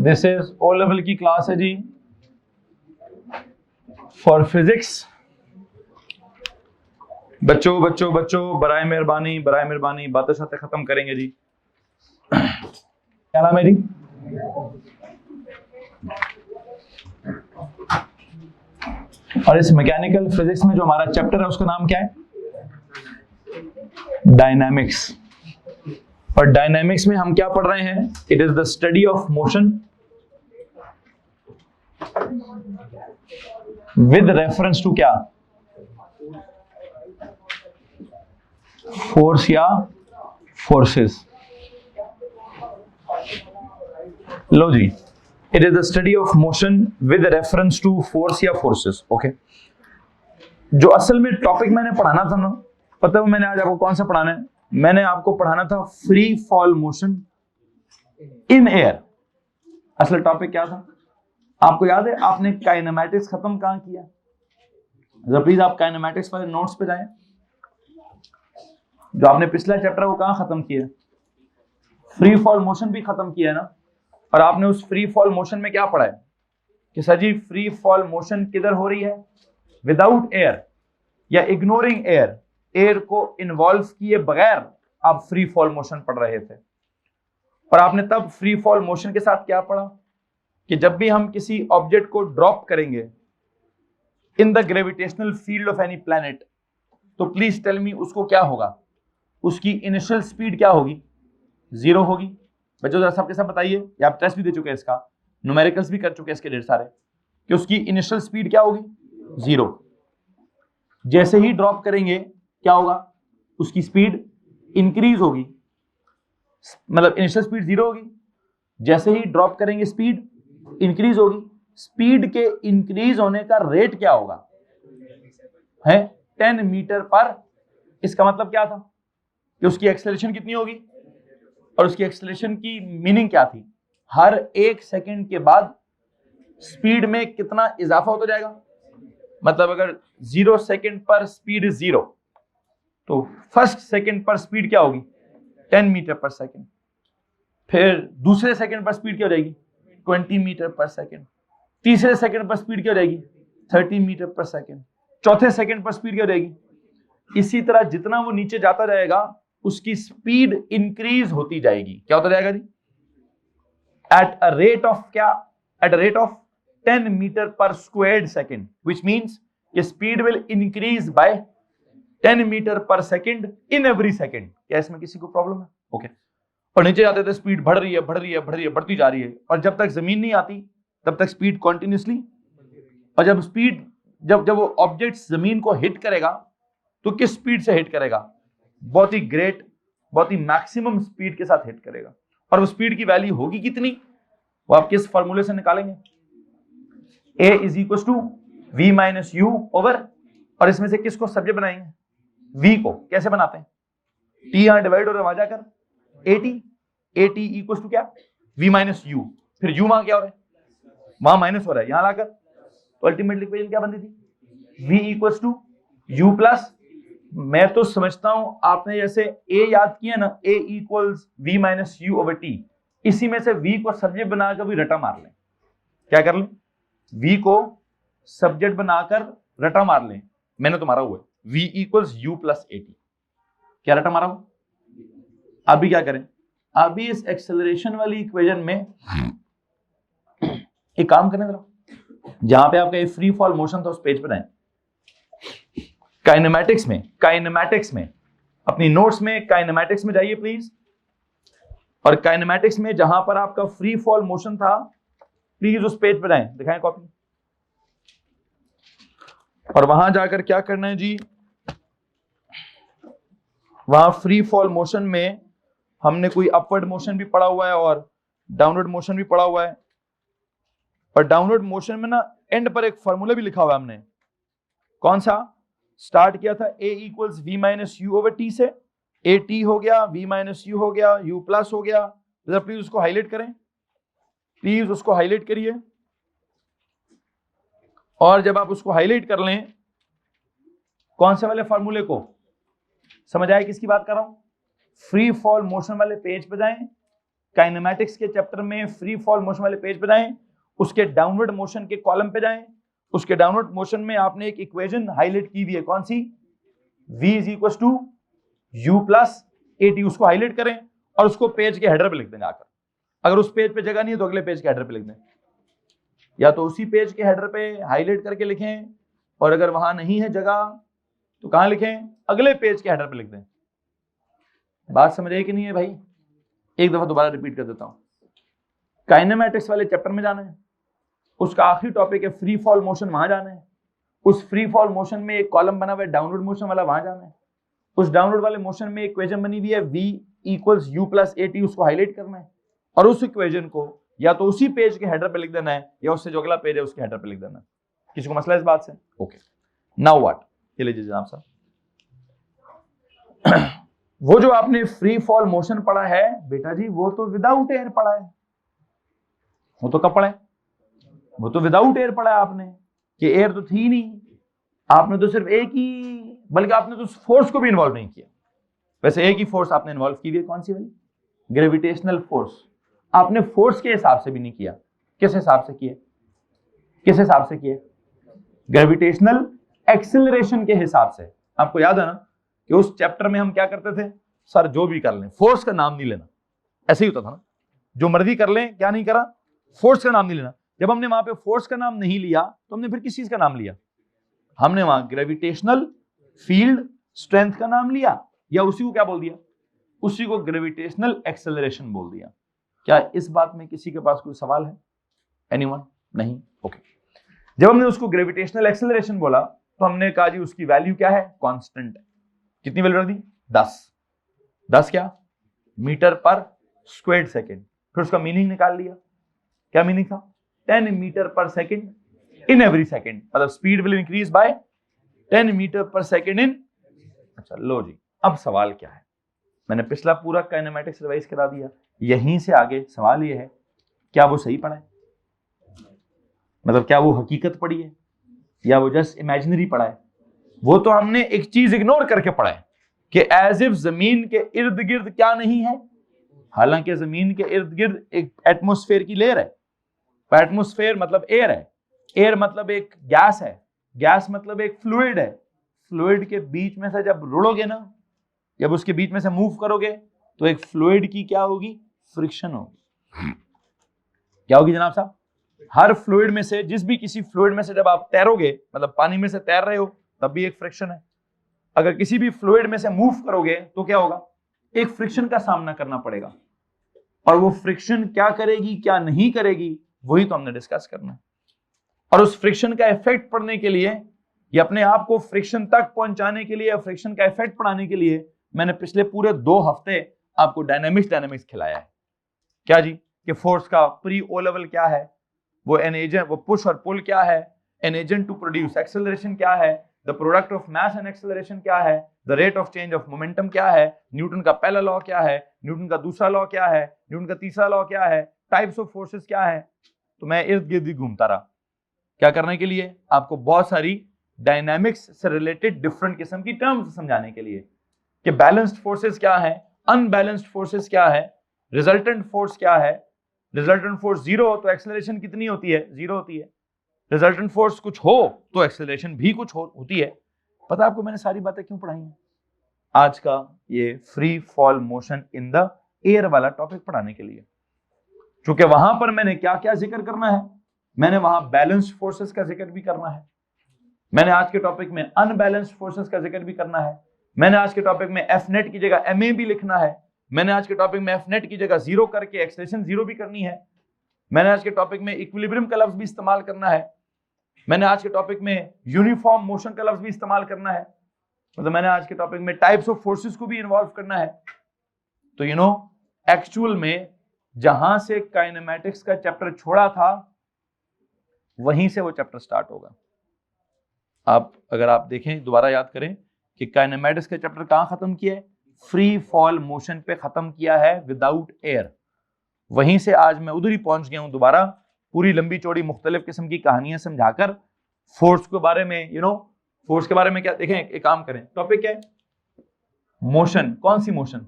This is O level की class है जी for physics. बच्चों बच्चों बच्चों बराए मेहरबानी बातें शातें खत्म करेंगे जी। क्या नाम है जी? और इस मैकेनिकल फिजिक्स में जो हमारा चैप्टर है उसका नाम क्या है? डायनामिक्स। और डायनामिक्स में हम क्या पढ़ रहे हैं? It is the study of motion with reference to क्या? फोर्स या फोर्सेस। लो जी, it is the study of motion with reference to force या फोर्सेस। ओके, जो असल में टॉपिक मैंने पढ़ाना था ना, पता है मैंने आज आपको कौन सा पढ़ाना है? मैंने आपको पढ़ाना था free fall motion in air. असल टॉपिक क्या था आपको याद है? आपने काइनेमैटिक्स खत्म कहां किया? जरा प्लीज आप काइनेमैटिक्स वाले नोट्स पे जाएं। जो आपने पिछला चैप्टर वो कहां खत्म किया? फ्री फॉल मोशन भी खत्म किया है ना। और आपने उस फ्री फॉल मोशन में क्या पढ़ा है कि सर जी फ्री फॉल मोशन किधर हो रही है? विदाउट एयर या इग्नोरिंग एयर, एयर को इन्वॉल्व किए बगैर आप फ्री फॉल मोशन पढ़ रहे थे। और आपने तब फ्री फॉल मोशन के साथ क्या पढ़ा कि जब भी हम किसी ऑब्जेक्ट को ड्रॉप करेंगे in the gravitational field of any planet, तो प्लीज टेल मी उसको क्या होगा? उसकी इनिशियल स्पीड क्या होगी? जीरो होगी। बच्चों जरा सबके सब बताइए, या आप टेस्ट भी दे चुके हैं इसका, न्यूमेरिकल्स भी कर चुके हैं इसके ढेर सारे, कि उसकी इनिशियल स्पीड क्या होगी? जीरो। जैसे ही ड्रॉप करेंगे क्या होगा? उसकी स्पीड इंक्रीज होगी, मतलब इनिशियल स्पीड जीरो होगी, जैसे ही ड्रॉप करेंगे स्पीड इंक्रीज होगी। स्पीड के इंक्रीज होने का रेट क्या होगा? है 10 मीटर पर। इसका मतलब क्या था कि उसकी एक्सेलरेशन कितनी होगी? और उसकी एक्सेलरेशन की मीनिंग क्या थी? हर 1 सेकंड के बाद स्पीड में कितना इजाफा होता जाएगा। मतलब अगर 0 सेकंड पर स्पीड 0, तो फर्स्ट सेकंड पर स्पीड क्या होगी? 10 मीटर पर सेकंड। फिर दूसरे सेकंड पर स्पीड क्या हो जाएगी? 20 मीटर पर सेकंड। तीसरे सेकंड पर स्पीड क्या हो जाएगी? 30 मीटर पर सेकंड। चौथे सेकंड पर स्पीड क्या हो जाएगी? इसी तरह जितना वो नीचे जाता जाएगा उसकी स्पीड इंक्रीज होती जाएगी। क्या होता जाएगा जी? एट अ रेट ऑफ क्या? At a rate of 10 metre per squared second, which means कि speed will increase by 10 metre per second in every second. क्या इसमें किसी को प्रॉब्लम है? ओके। और नीचे जाते थे स्पीड बढ़ रही है बढ़ती जा रही है, और जब तक जमीन नहीं आती तब तक स्पीड कॉन्टिन्यूसली। और जब स्पीड जब वो ऑब्जेक्ट जमीन को हिट करेगा तो किस स्पीड से हिट करेगा? बहुत ही ग्रेट, बहुत ही मैक्सिमम स्पीड के साथ हिट करेगा। और वो स्पीड की वैल्यू होगी कितनी? वो आप किस फॉर्मूले से निकालेंगे? A is equal to V minus U over, और इसमें से किसको सब्जेक्ट बनाएंगे? V को। कैसे बनाते हैं? T यहां डिवाइड हो रहा है, वहां जाकर AT इक्वल टू क्या? V minus you. फिर U वहां क्या हो रहा है? वहां माइनस हो रहा है, यहां लाकर, तो अल्टीमेटली इक्वेशन क्या बनती थी? V equal to U plus, मैं तो समझता हूं आपने जैसे A याद किया ना, A equals V minus U over T, इसी में से V को सब्जेक्ट बनाकर भी रटा मार लें। क्या कर लें? V को सब्जेक्ट बनाकर रटा मार लें। मैंने तो मारा हुआ है V equals U plus AT। क्या रटा मारा हूं? अभी क्या करें? अभी इस एक्सेलरेशन वाली इक्वेशन में एक काम करें जरा, जहां पे आपका ये फ्री फॉल मोशन था उस पेज पर आए। काइनेमैटिक्स में अपनी नोट्स में काइनेमैटिक्स में जाइए प्लीज। और काइनेमैटिक्स में जहां पर आपका फ्री फॉल मोशन था, प्लीज उस पेज पर जाएं, दिखाएं कॉपी। और वहां जाकर क्या करना है जी? वहां फ्री फॉल मोशन में हमने कोई अपवर्ड मोशन भी पढ़ा हुआ है और डाउनवर्ड मोशन भी पढ़ा हुआ है। और डाउनवर्ड मोशन में ना एंड पर एक फॉर्मूला भी लिखा हुआ है हमने। कौन सा? स्टार्ट किया था A equals V minus U over T से, AT हो गया, V माइनस यू हो गया, U प्लस हो गया। जरा प्लीज उसको हाईलाइट करें, प्लीज उसको हाईलाइट करिए। और जब आप उसको हाईलाइट कर लें, कौन से वाले फॉर्मूले को? समझ आए किसकी बात कर रहा हूं? फ्री फॉल मोशन वाले पेज पे जाएं, काइनेमैटिक्स के चैप्टर में फ्री फॉल मोशन वाले पेज पे जाएं, उसके डाउनवर्ड मोशन के कॉलम पे जाएं, उसके डाउनवर्ड मोशन में आपने एक इक्वेशन हाईलाइट की हुई है, कौन सी? v is equal to u plus at, उसको हाईलाइट करें और उसको पेज के हेडर पे लिख दें आकर। अगर उस पेज पे जगह नहीं है तो अगले पेज के हेडर पे लिख दें, या तो उसी पेज के हेडर पे हाईलाइट करके लिखें, और अगर वहां नहीं है जगह तो कहां लिखें? अगले पेज के हेडर पे लिख दें। बात समझ आई कि नहीं है भाई? एक दफा दोबारा रिपीट कर देता हूं। काइनेमैटिक्स वाले चैप्टर में जाना है, उसका आखिरी टॉपिक है फ्री फॉल मोशन, वहां जाना है। उस फ्री फॉल मोशन में एक कॉलम बना हुआ है डाउनवर्ड मोशन वाला, वहां जाना है। उस डाउनवर्ड वाले मोशन में एक इक्वेशन बनी हुई है v equals u plus at, उसको हाईलाइट करना है और उस इक्वेशन को या तो उसी पेज के हेडर पे लिख देना है या उससे जो अगला पेज है उसके हेडर पे लिख देना है। किसी को मसला है इस बात से? Okay, now what? ये लीजिए जनाब साहब, वो जो आपने फ्री फॉल मोशन पढ़ा है बेटा जी, वो तो विदाउट एयर पढ़ा है। वो तो कब पढ़ा है? वो तो विदाउट एयर पढ़ा है आपने, कि एयर तो थी नहीं। आपने तो सिर्फ एक ही, बल्कि आपने तो उस फोर्स को भी इन्वॉल्व नहीं किया। वैसे एक ही फोर्स आपने इन्वॉल्व की हुई है, कौन सी वाली? Gravitational force. आपने फोर्स के हिसाब से भी नहीं किया। किस हिसाब से किए? किस हिसाब से किए? ग्रेविटेशनल एक्सिलरेशन के हिसाब से। आपको याद है ना कि उस चैप्टर में हम क्या करते थे? सर जो भी कर लें, फोर्स का नाम नहीं लेना। ऐसे ही होता था ना, जो मर्जी कर लें, क्या नहीं करा? फोर्स का नाम नहीं लेना। जब हमने वहां पे फोर्स का नाम नहीं लिया तो हमने फिर किस चीज का नाम लिया? हमने वहां ग्रेविटेशनल फील्ड स्ट्रेंथ का नाम लिया, या उसी को क्या बोल दिया? उसी को ग्रेविटेशनल एक्सेलरेशन बोल दिया। क्या इस बात में किसी के पास कोई सवाल है? एनीवन? नहीं? ओके। जब हमने उसको ग्रेविटेशनल एक्सेलरेशन बोला तो हमने कहा जी उसकी वैल्यू क्या है? कांस्टेंट है। कितनी वैल्यू रख दी? 10 क्या? Metre per squared second. फिर उसका मीनिंग निकाल लिया। क्या मीनिंग था? 10 metre per second in every second, मतलब speed will increase by 10 metre per second in. अच्छा लो जी, अब सवाल क्या है? मैंने पिछला पूरा काइनेमैटिक्स रिवाइज करा दिया, यहीं से आगे सवाल ये है, क्या वो सही पढ़ा है? मतलब क्या वो हकीकत पढ़ी है या वो जस्ट इमेजिनरी पढ़ा है? वो तो हमने एक चीज इग्नोर करके पढ़ा है कि एज इफ जमीन के इर्द गिर्द क्या नहीं है, हालांकि जमीन के इर्द गिर्द एक एटमॉस्फेयर की लेयर है। एटमॉस्फेयर मतलब एयर है, एयर मतलब एक गैस है, गैस मतलब एक फ्लूइड है। फ्लूइड के बीच में से जब रुड़ोगे ना, जब उसके बीच में से मूव करोगे तो एक फ्लूइड की क्या होगी? फ्रिक्शन होगी। क्या होगी जनाब साहब? हर फ्लूइड में से, जिस भी किसी फ्लूइड में से जब आप तैरोगे, मतलब पानी में से तैर रहे हो, तब भी एक फ्रिक्शन है। अगर किसी भी फ्लूइड में से मूव करोगे तो क्या होगा? एक फ्रिक्शन का सामना करना पड़ेगा। और वो फ्रिक्शन क्या करेगी क्या नहीं करेगी, वही तो हमने डिस्कस करना है। और उस फ्रिक्शन का इफेक्ट पढ़ने के लिए, या अपने आप को फ्रिक्शन तक पहुंचाने के लिए, या फ्रिक्शन का इफेक्ट पढ़ाने के लिए, मैंने पिछले पूरे 2 हफ्ते आपको डायनेमिक्स खिलाया है। क्या जी? कि फोर्स का प्री ओ लेवल क्या है, वो एन एजेंट, वो पुश और पुल क्या है, an agent to produce acceleration क्या है, the product of mass and acceleration क्या है, the rate of change of momentum क्या है, न्यूटन का पहला लॉ क्या है, न्यूटन का दूसरा लॉ क्या है, न्यूटन का तीसरा लॉ क्या है, टाइप्स ऑफ फोर्सेस क्या है। तो मैं इर्द गिर्द ही घूमता रहा। क्या करने के लिए? आपको बहुत सारी डायनामिक्स से रिलेटेड डिफरेंट किस्म की टर्म्स समझाने के लिए, कि बैलेंस्ड फोर्सेस क्या है, अनबैलेंस्ड फोर्सेस क्या है, रिजल्टेंट फोर्स क्या है। रिजल्टेंट फोर्स 0 हो तो एक्सेलरेशन कितनी होती है? 0 होती है। रिजल्टेंट फोर्स कुछ हो तो एक्सेलरेशन भी कुछ होती है। पता आपको मैंने सारी बातें क्यों पढ़ाई हैं? आज का ये free fall motion in the air वाला टॉपिक पढ़ाने के लिए। क्योंकि वहां पर मैंने क्या क्या जिक्र करना है, मैंने वहां बैलेंस्ड फोर्सेस का जिक्र भी करना है, मैंने आज के टॉपिक में अनबैलेंस्ड फोर्सेस का जिक्र भी करना है, मैंने आज के टॉपिक में एफ नेट की जगह एमए भी लिखना है, मैंने आज के टॉपिक में एफ नेट की जगह 0 करके एक्सेलरेशन 0 भी करनी है, मैंने आज के टॉपिक में इक्विलिब्रियम का लफ्ज भी इस्तेमाल करना है, मैंने आज के टॉपिक में यूनिफॉर्म मोशन का लफ्ज भी इस्तेमाल करना है, मतलब मैंने आज के टॉपिक में टाइप्स ऑफ फोर्सेस को भी इन्वॉल्व करना है। तो एक्चुअल में जहां से काइनेमैटिक्स का चैप्टर छोड़ा था वहीं से वो चैप्टर स्टार्ट होगा। अगर आप देखें, दोबारा याद करें कि काइनेमैटिक्स का चैप्टर कहां खत्म किया है? फ्री फॉल मोशन पे खत्म किया है, विदाउट एयर। वहीं से आज मैं उधर ही पहुंच गया हूं दोबारा, पूरी लंबी चौड़ी मुख्तलिफ किस्म की कहानियां समझाकर फोर्स के बारे में, फोर्स के बारे में क्या देखें। एक काम करें, टॉपिक क्या है? मोशन। कौन सी मोशन?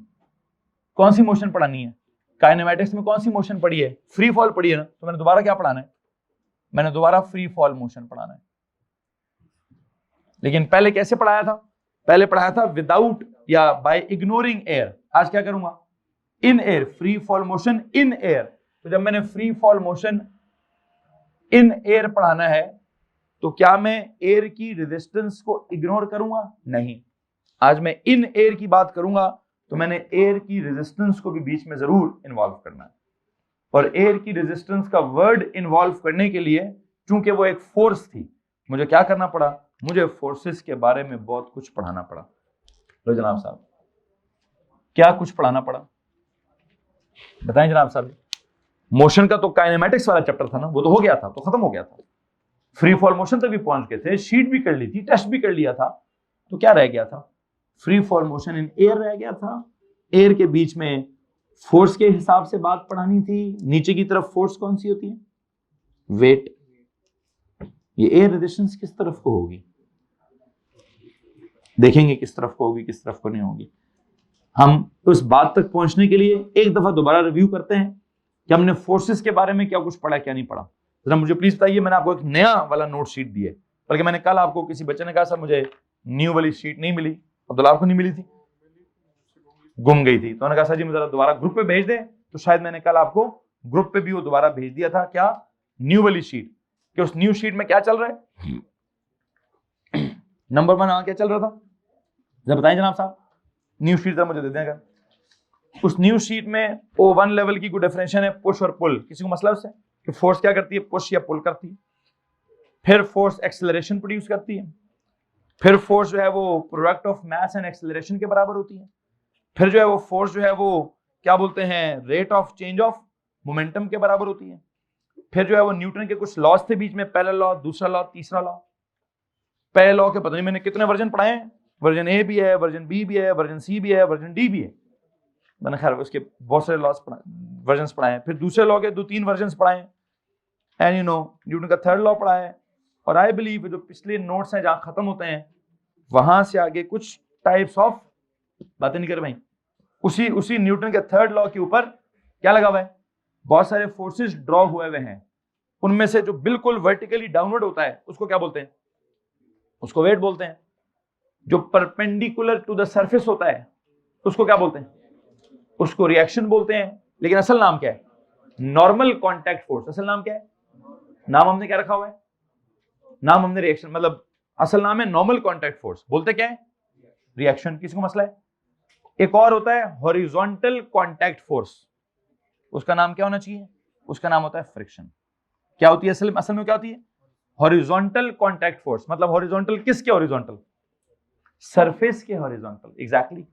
कौन सी मोशन पढ़ानी है? काइनेमैटिक्स में कौन सी मोशन पढ़ी है? फ्री फॉल पढ़ी है ना, तो मैंने दोबारा क्या पढ़ाना है? मैंने दोबारा फ्री फॉल मोशन पढ़ाना है। लेकिन पहले कैसे पढ़ाया था? पहले पढ़ाया था विदाउट या बाय इग्नोरिंग एयर। आज क्या करूंगा? In air, free fall motion in air. तो जब मैंने free fall motion in air पढ़ाना है तो क्या मैं एयर की रेजिस्टेंस को इग्नोर करूंगा? नहीं। आज मैं इन एयर की बात करूंगा तो मैंने एयर की रेजिस्टेंस को भी बीच में जरूर इन्वॉल्व करना है। और एयर की रेजिस्टेंस का वर्ड इन्वॉल्व करने के लिए, चूंकि वो एक फोर्स थी, मुझे क्या करना पड़ा? मुझे फोर्सेस के बारे में बहुत कुछ पढ़ाना पड़ा। लो जनाब साहब, क्या कुछ पढ़ाना पड़ा बताएं जनाब साहब। मोशन का तो काइनेमैटिक्स वाला चैप्टर था ना, वो तो हो गया था, तो खत्म हो गया था। फ्री फॉल मोशन तक भी पहुंच गए थे, शीट भी कर ली थी, टेस्ट भी कर लिया था। तो क्या रह गया था? Free fall motion in air रह गया था। एयर के बीच में फोर्स के हिसाब से बात पढ़ानी थी। नीचे की तरफ फोर्स कौन सी होती है? वेट। ये एयर रेजिस्टेंस किस तरफ को होगी? देखेंगे किस तरफ को होगी, किस तरफ को नहीं होगी। हम उस बात तक पहुंचने के लिए एक दफा दोबारा रिव्यू करते हैं कि हमने फोर्सेस के बारे में क्या कुछ पढ़ा, क्या नहीं पढ़ा। जरा मुझे प्लीज बताइए। मैंने आपको एक नया वाला नोट शीट दी है, बल्कि मैंने कल आपको, किसी बच्चे ने कहा सर मुझे न्यू वाली शीट नहीं मिली। अब्दुल्ला आपको नहीं मिली थी? गुम गई थी। तो मैंने कहा सर जी मुझे दोबारा ग्रुप पे भेज दें। तो शायद मैंने कल आपको ग्रुप पे भी वो दोबारा भेज दिया था। क्या? न्यू वाली शीट। कि उस न्यू शीट में क्या चल रहा है? नंबर 1 क्या चल रहा था? जरा बताएं जनाब साहब। न्यू शीट जरा मुझे दे दें। उस न्यू शीट में O1 लेवल की कोई डेफिनेशन है, पुश और पुल। किसी को मसला उससे कि फोर्स क्या करती है? पुश या पुल करती है। फिर फोर्स एक्सेलरेशन प्रोड्यूस करती है। फिर फोर्स जो है वो product of mass and acceleration के बराबर होती है। फिर जो है वो फोर्स जो है वो क्या बोलते हैं? Rate of change of momentum के बराबर होती है। फिर जो है वो न्यूटन के कुछ लॉज थे बीच में, पहला लॉ, दूसरा लॉ, तीसरा लॉ। पहले लॉ के पता नहीं मैंने कितने वर्जन पढ़ाए हैं। वर्जन ए भी है, वर्जन बी भी है, वर्जन सी भी है, वर्जन डी भी है। मैंने खैर उसके बहुत सारे लॉस वर्जन्स पढ़ाए हैं। फिर दूसरे लॉ के 2-3 वर्जन्स पढ़ाए हैं। एंड यू नो न्यूटन का थर्ड लॉ पढ़ा है। और आई बिलीव जो पिछले नोट्स हैं जहां खत्म होते हैं, वहां से आगे कुछ टाइप्स ऑफ बातें नहीं कर भाई। उसी न्यूटन के थर्ड लॉ के ऊपर क्या लगा हुआ है? बहुत सारे फोर्सेस ड्रॉ हुए हुए हैं। उनमें से जो बिल्कुल वर्टिकली डाउनवर्ड होता है उसको क्या बोलते हैं? उसको वेट बोलते हैं। जो परपेंडिकुलर टू द सरफेस होता है उसको क्या बोलते हैं? उसको रिएक्शन बोलते हैं। लेकिन असल नाम क्या है? Normal contact force. असल नाम क्या है? नाम हमने क्या रखा हुआ है? नाम हमने रिएक्शन, मतलब असल नाम है नॉर्मल कांटेक्ट फोर्स। बोलते क्या है? रिएक्शन। किसी को मसला है? एक और होता है हॉरिजॉन्टल कांटेक्ट फोर्स। उसका नाम क्या होना चाहिए? उसका नाम होता है फ्रिक्शन। क्या होती है असल में क्या होती है? Horizontal contact force. मतलब हॉरिजॉन्टल किसके हॉरिजॉन्टल? सरफेस के हॉरिजॉन्टल। एग्जैक्टली।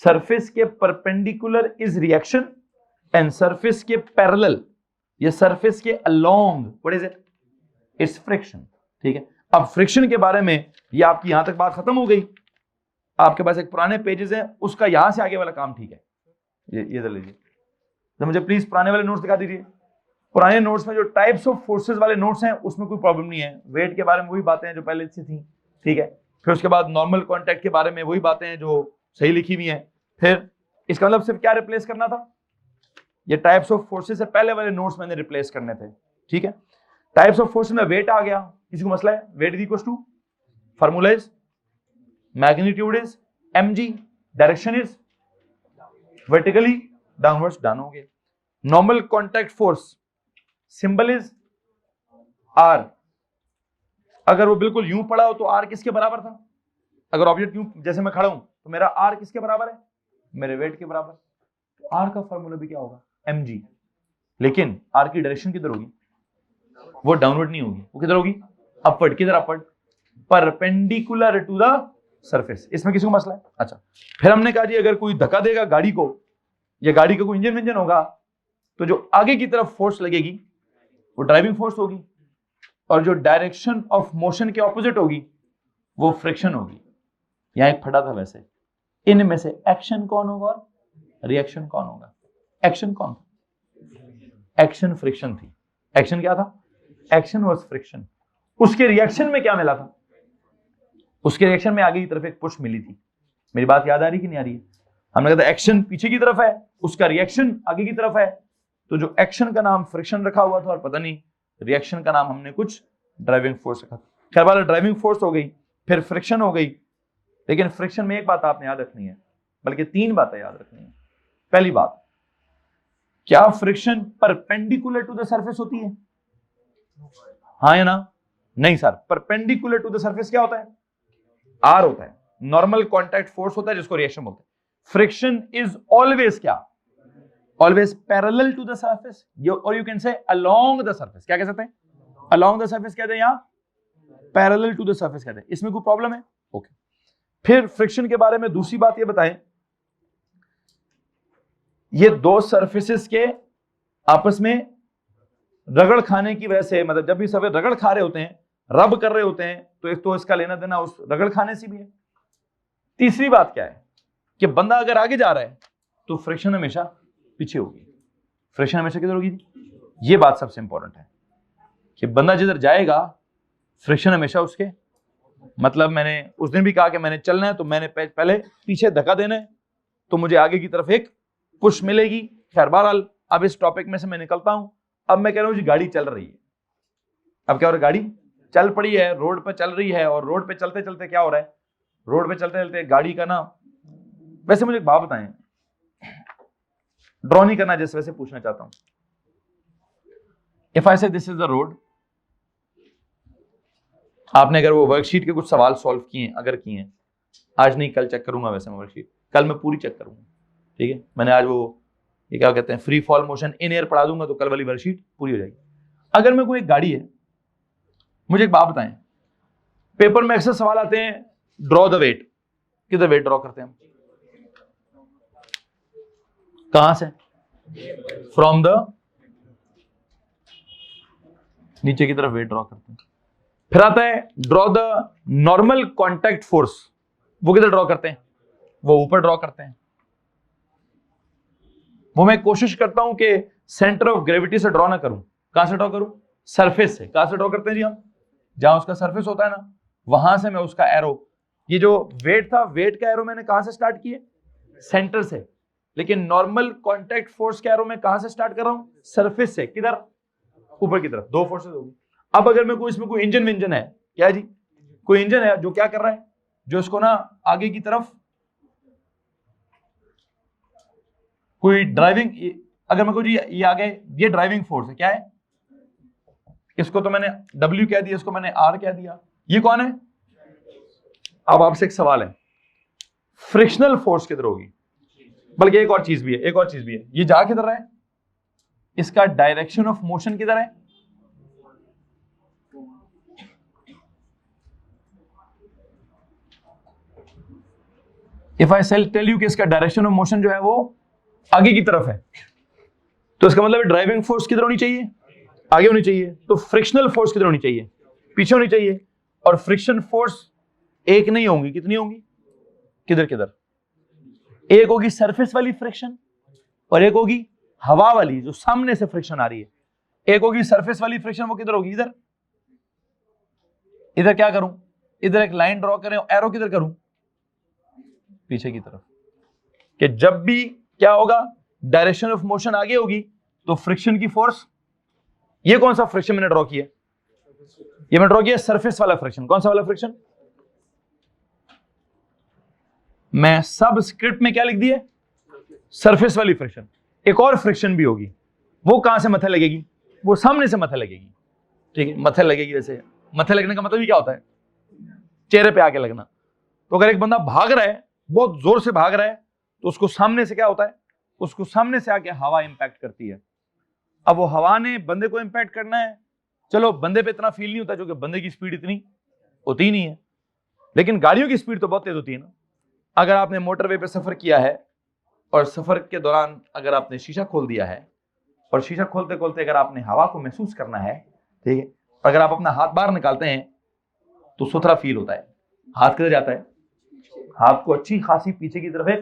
सरफेस के perpendicular is reaction and surface के पैरेलल या सरफेस के along what is it? It's friction. ठीक है। अब फ्रिक्शन के बारे में ये आपकी यहां तक बात खत्म हो गई। आपके पास एक पुराने पेजेस हैं, उसका यहां से आगे वाला काम ठीक है। ये दे लीजिए। तो मुझे प्लीज पुराने वाले नोट्स दिखा दीजिए। पुराने नोट्स में जो टाइप्स ऑफ फोर्सेस वाले नोट्स हैं उसमें कोई प्रॉब्लम नहीं है। वेट के बारे में वही बातें हैं जो पहले से थी। ठीक है। फिर उसके बाद नॉर्मल कांटेक्ट के बारे में वही बातें हैं जो सही लिखी हुई हैं। फिर इसका मतलब सिर्फ क्या रिप्लेस करना था? ये टाइप्स ऑफ फोर्सेस से पहले वाले नोट्स मैंने रिप्लेस करने थे। ठीक है। टाइप्स ऑफ फोर्सेस में वेट आ गया। किसी को मसला है? Weight is equal to formula is magnitude is mg, direction is vertically downwards. Done हो गया। Normal contact force symbol is r। अगर वो बिल्कुल यूं पड़ा हो तो r किसके बराबर था? अगर ऑब्जेक्ट यूं जैसे मैं खड़ा हूं तो मेरा r किसके बराबर है? मेरे वेट के बराबर। तो r का फार्मूला भी क्या होगा? mg। लेकिन r की डायरेक्शन किधर होगी? वो डाउनवर्ड नहीं होगी, वो किधर होगी? अपवर्ड। किधर upward? Perpendicular to the surface. इसमें किसी को मसला है? अच्छा। फिर हमने कहा जी अगर कोई धक्का देगा गाड़ी को, या गाड़ी का कोई इंजन होगा, तो जो आगे की तरफ फोर्स लगेगी वो ड्राइविंग फोर्स होगी, और जो डायरेक्शन ऑफ मोशन के ऑपोजिट होगी वो फ्रिक्शन होगी। यहां एक फटा था वैसे। इनमें से एक्शन कौन होगा और रिएक्शन कौन होगा? एक्शन कौन? एक्शन फ्रिक्शन थी। एक्शन क्या था? Action was friction. उसके रिएक्शन में क्या मिला था? उसके रिएक्शन में आगे की तरफ एक पुश मिली थी। मेरी बात याद आ रही कि नहीं आ रही है? हमने कहा था एक्शन पीछे की तरफ है, उसका रिएक्शन आगे की तरफ है, तो जो एक्शन का नाम फ्रिक्शन रखा हुआ था और पता नहीं रिएक्शन का नाम हमने कुछ ड्राइविंग फोर्स रखा था। खैर वाला ड्राइविंग फोर्स हो गई, फिर फ्रिक्शन हो गई। लेकिन फ्रिक्शन में एक बात आपने याद रखनी है, बल्कि 3 बातें याद रखनी है। पहली बात, क्या friction perpendicular to the surface होती है? हाँ या ना? नहीं sir, perpendicular to the surface क्या होता है? आर होता है। नॉर्मल कॉन्टैक्ट फोर्स होता है जिसको रिएक्शन बोलते हैं। फ्रिक्शन इज ऑलवेज क्या? Always parallel to the surface, और you can say along the surface. क्या कह सकते हैं? अलोंग द सरफेस कहते हैं, यहां पैरेलल टू द सरफेस कहते हैं। इसमें कोई प्रॉब्लम है? ओके। फिर फ्रिक्शन के बारे में दूसरी बात ये बताएं, ये 2 सरफेसेस के आपस में रगड़ खाने की वजह से, मतलब जब भी सब रगड़ खा रहे होते हैं, रब कर रहे होते हैं, तो एक तो इसका लेना देना उस रगड़ खाने से भी है। तीसरी बात क्या है कि बंदा अगर आगे जा रहा है तो फ्रिक्शन हमेशा पीछे होगी। फ्रिक्शन हमेशा किधर होगी? ये बात सबसे इंपॉर्टेंट है कि बंदा जिधर जाएगा फ्रिक्शन हमेशा उसके, मतलब मैंने उस दिन भी कहा कि मैंने चलना है तो मैंने पहले पीछे धक्का देना है तो मुझे आगे की तरफ एक पुश मिलेगी। खैर बहरहाल अब इस टॉपिक में से मैं निकलता हूं। अब मैं कह रहा हूं जी गाड़ी चल रही है। अब क्या हो रहा है? गाड़ी चल पड़ी है, रोड पर चल रही है, और रोड पे चलते चलते क्या हो रहा है? रोड पे चलते चलते गाड़ी का ना, वैसे मुझे एक बात बताएं, ड्रॉ नहीं करना, जैसे वैसे पूछना चाहता हूं। इफ आई से दिस इज द रोड, आपने अगर वो वर्कशीट के कुछ सवाल सॉल्व किए, अगर किए हैं, आज नहीं कल चेक करूंगा, वैसे मैं वर्कशीट कल मैं पूरी चेक करूंगा, ठीक है? मैंने आज वो ये क्या कहते हैं free fall motion in air पढ़ा दूंगा, तो कल वाली वर्कशीट पूरी हो जाएगी। अगर मैं कोई एक गाड़ी है, मुझे एक बात बताएं, पेपर में अक्सर सवाल आते हैं ड्रॉ द वेट। किधर वेट ड्रॉ करते हैं हम? कहां से? फ्रॉम द नीचे की तरफ वेट ड्रॉ करते हैं। फिर आता है draw the normal contact force. वो किधर ड्रॉ करते हैं? वो ऊपर ड्रॉ करते हैं। वो मैं कोशिश करता हूं कि सेंटर ऑफ ग्रेविटी से ड्रॉ ना करूं। कहां से ड्रॉ करूं? सरफेस से। कहां से ड्रॉ करते हैं जी हम? जहां उसका सरफेस होता है ना, वहां से मैं उसका एरो, ये जो वेट था, वेट का एरो मैंने कहां से स्टार्ट किए? सेंटर से। लेकिन नॉर्मल कॉन्टैक्ट फोर्स का एरो मैं कहां से स्टार्ट कर रहा हूं? सरफेस से। किधर? ऊपर की तरफ। 2 फोर्सेस होगी। अब अगर मैं कोई इसमें कोई इंजन विंजन है, क्या जी? कोई इंजन है जो क्या कर रहा है, जो इसको ना आगे की तरफ कोई ड्राइविंग, अगर मैं कोई ये आगे, ये ड्राइविंग फोर्स है, क्या है? इसको तो मैंने W कह दिया, इसको मैंने R कह दिया। ये कौन है? अब आपसे एक सवाल है, फ्रिक्शनल फोर्स किधर होगी? बल्कि एक और चीज भी है, एक और चीज भी है, ये जा किधर है? इसका डायरेक्शन ऑफ मोशन किधर है? इफ आई टेल यू कि इसका डायरेक्शन ऑफ मोशन जो है वो आगे की तरफ है, तो इसका मतलब ड्राइविंग फोर्स किधर होनी चाहिए? आगे होनी चाहिए। तो फ्रिक्शनल फोर्स किधर होनी चाहिए? पीछे होनी चाहिए। और फ्रिक्शन फोर्स एक नहीं होंगी, कितनी होंगी? किधर किधर? एक होगी सरफेस वाली फ्रिक्शन, और एक होगी हवा वाली जो सामने से फ्रिक्शन आ रही है। एक होगी सरफेस वाली फ्रिक्शन, वो किधर होगी? इधर। इधर क्या करूं? इधर एक लाइन ड्रॉ करें, एरो किधर करूं? पीछे की तरफ। कि जब भी क्या होगा, डायरेक्शन ऑफ मोशन आगे होगी तो फ्रिक्शन की फोर्स, ये कौन सा फ्रिक्शन मैंने ड्रॉ किया? ये मैंने ड्रॉ किया सरफेस वाला फ्रिक्शन। कौन सा वाला फ्रिक्शन? मैं सब स्क्रिप्ट में क्या लिख दिए? सरफेस वाली फ्रिक्शन। एक और फ्रिक्शन भी होगी, वो कहां से मथे लगेगी? वो सामने से मथे लगेगी, ठीक है? मथे लगेगी, जैसे मथे लगने का मतलब ही क्या होता है? चेहरे पे आके लगना। तो अगर एक बंदा भाग रहा है, बहुत जोर से भाग रहा है, तो उसको सामने से क्या होता है? उसको सामने से आके हवा इंपैक्ट करती है। अब वो हवा ने बंदे को इंपैक्ट करना है, चलो बंदे पे इतना फील नहीं होता क्योंकि बंदे की स्पीड इतनी होती ही नहीं है, लेकिन गाड़ियों की स्पीड तो बहुत तेज होती है ना। अगर आपने मोटरवे पे सफर किया है और सफर के दौरान अगर आपने शीशा खोल दिया है, और शीशा खोलते खोलते अगर आपने हवा को महसूस करना है, ठीक है, अगर आप अपना हाथ बाहर निकालते हैं तो सुथरा फील होता है। हाथ किधर जाता है? हाथ को अच्छी खासी पीछे की तरफ है,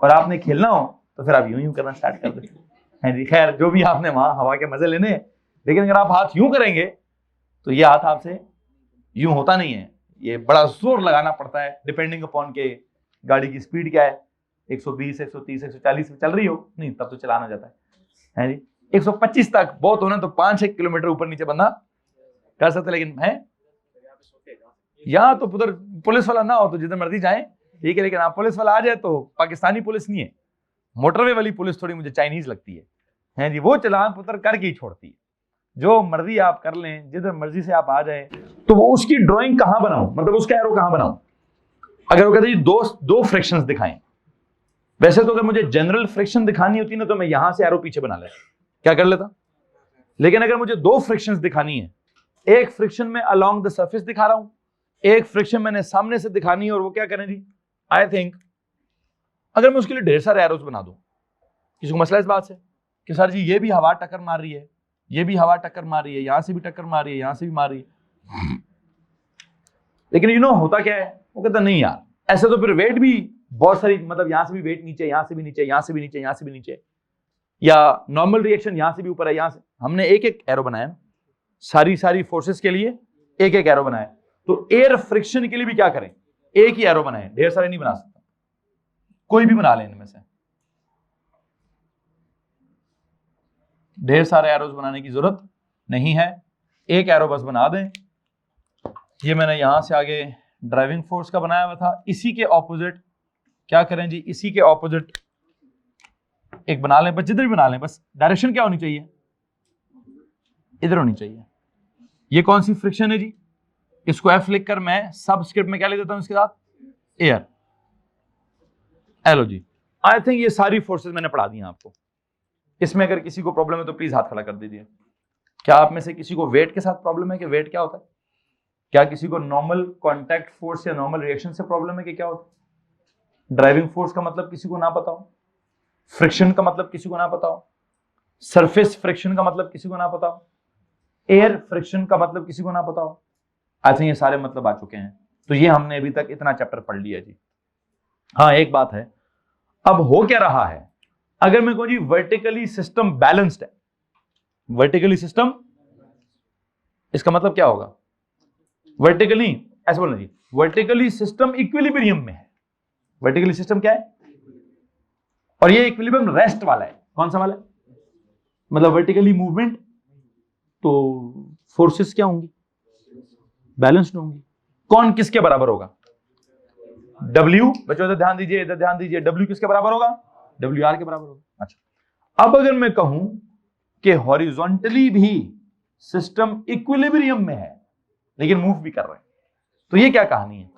और आपने खेलना हो तो फिर आप यूं यूं करना स्टार्ट कर देते हैं जी। खैर जो भी आपने वहां हवा के मजे लेने, लेकिन अगर आप हाथ यूं करेंगे तो ये हाथ आपसे यूं होता नहीं है, ये बड़ा जोर लगाना पड़ता है, डिपेंडिंग अपॉन के गाड़ी की स्पीड क्या है। 120, 130, 140 पे चल रही हो, नहीं तब तो चलाना जाता है जी। 125 तक बहुत होना तो 5-6 किलोमीटर ऊपर नीचे बंदा कर सकते, लेकिन है यहाँ तो उधर पुलिस वाला ना हो तो जिधर मर्जी जाए, ठीक है, लेकिन आप पुलिस वाला आ जाए तो पाकिस्तानी पुलिस नहीं है, मोटरवे वाली पुलिस थोड़ी मुझे चाइनीज लगती है जी, वो चलान पुत्र करके ही छोड़ती है। जो मर्जी आप कर लें, जिधर मर्जी से आप आ जाए, तो वो उसकी ड्राइंग कहां बनाऊं, मतलब उसका एरो कहां बनाऊं? अगर वो कहते हैं दो फ्रिक्शंस दिखाएं, वैसे तो अगर मुझे जनरल फ्रिक्शन दिखानी होती ना तो मैं यहां से एरो पीछे बना लेता, क्या कर लेता, लेकिन अगर मुझे 2 फ्रिक्शंस दिखानी है, एक फ्रिक्शन में अलोंग द सरफेस दिखा रहा हूं, एक फ्रिक्शन मैंने सामने से दिखानी है, और वो क्या करें जी, आई थिंक अगर मैं उसके लिए ढेर सारे एरोस बना दूं, किसी को मसला इस बात से कि सर जी ये भी हवा टक्कर मार रही है, ये भी हवा टक्कर मार रही है, यहां से भी टक्कर मार रही है, यहां से भी मार रही है, लेकिन होता क्या है, वो कहता नहीं यार ऐसे तो फिर वेट भी बहुत सारी, मतलब यहां से भी वेट नीचे, यहां से भी नीचे, यहां से भी नीचे, यहां से भी नीचे, या नॉर्मल रिएक्शन यहां से भी ऊपर है, यहां से हमने एक एक एरो बनाया, सारी फोर्सेस के लिए एक एक एरो बनाया, तो एयर फ्रिक्शन के लिए भी क्या करें, एक ही एरो बनाए, ढेर सारे नहीं बना सकता, कोई भी बना लें इनमें से, ढेर सारे एरोस बनाने की जरूरत नहीं है, एक एरो बस बना दें। ये मैंने यहां से आगे ड्राइविंग फोर्स का बनाया हुआ था, इसी के ऑपोजिट क्या करें जी, इसी के ऑपोजिट एक बना लें, बस जिधर भी बना लें, बस डायरेक्शन क्या होनी चाहिए, इधर होनी चाहिए। ये कौन सी फ्रिक्शन है जी, इसको एफ लिखकर मैं सबस्क्रिप्ट में क्या लिख देता हूं इसके साथ, एयर, एलो जी। आई थिंक ये सारी फोर्सेस मैंने पढ़ा दी हैं आपको, इसमें अगर किसी को प्रॉब्लम है तो प्लीज हाथ खड़ा कर दीजिए। क्या आप में से किसी को वेट के साथ प्रॉब्लम है कि वेट क्या होता है, क्या किसी को नॉर्मल कॉन्टैक्ट फोर्स या नॉर्मल रिएक्शन से प्रॉब्लम है कि क्या होता है, ड्राइविंग फोर्स का मतलब किसी को ना पता हो, फ्रिक्शन का मतलब किसी को ना पता हो, सरफेस फ्रिक्शन का मतलब किसी को ना पता हो, एयर फ्रिक्शन का मतलब किसी को ना पता हो, आई थिंक ये सारे मतलब आ चुके हैं। तो ये हमने अभी तक इतना चैप्टर पढ़ लिया जी। हाँ एक बात है, अब हो क्या रहा है, अगर मैं कहूं जी वर्टिकली सिस्टम बैलेंस्ड है, वर्टिकली सिस्टम, इसका मतलब क्या होगा, वर्टिकली ऐसे बोलना जी, वर्टिकली सिस्टम इक्विलिब्रियम में है, वर्टिकली सिस्टम क्या है, और ये इक्विलिब्रियम रेस्ट वाला है, कौन सा वाला है, मतलब वर्टिकली मूवमेंट, तो फोर्सेस क्या होंगी, बैलेंस्ड होंगी, कौन किसके बराबर होगा, W, बच्चों इधर ध्यान दीजिए, इधर ध्यान दीजिए, W किसके बराबर होगा, WR के बराबर होगा। अच्छा अब अगर मैं कहूं कि हॉरिजॉन्टली भी सिस्टम इक्विलिब्रियम में है लेकिन मूव भी कर रहे हैं, तो ये क्या कहानी है,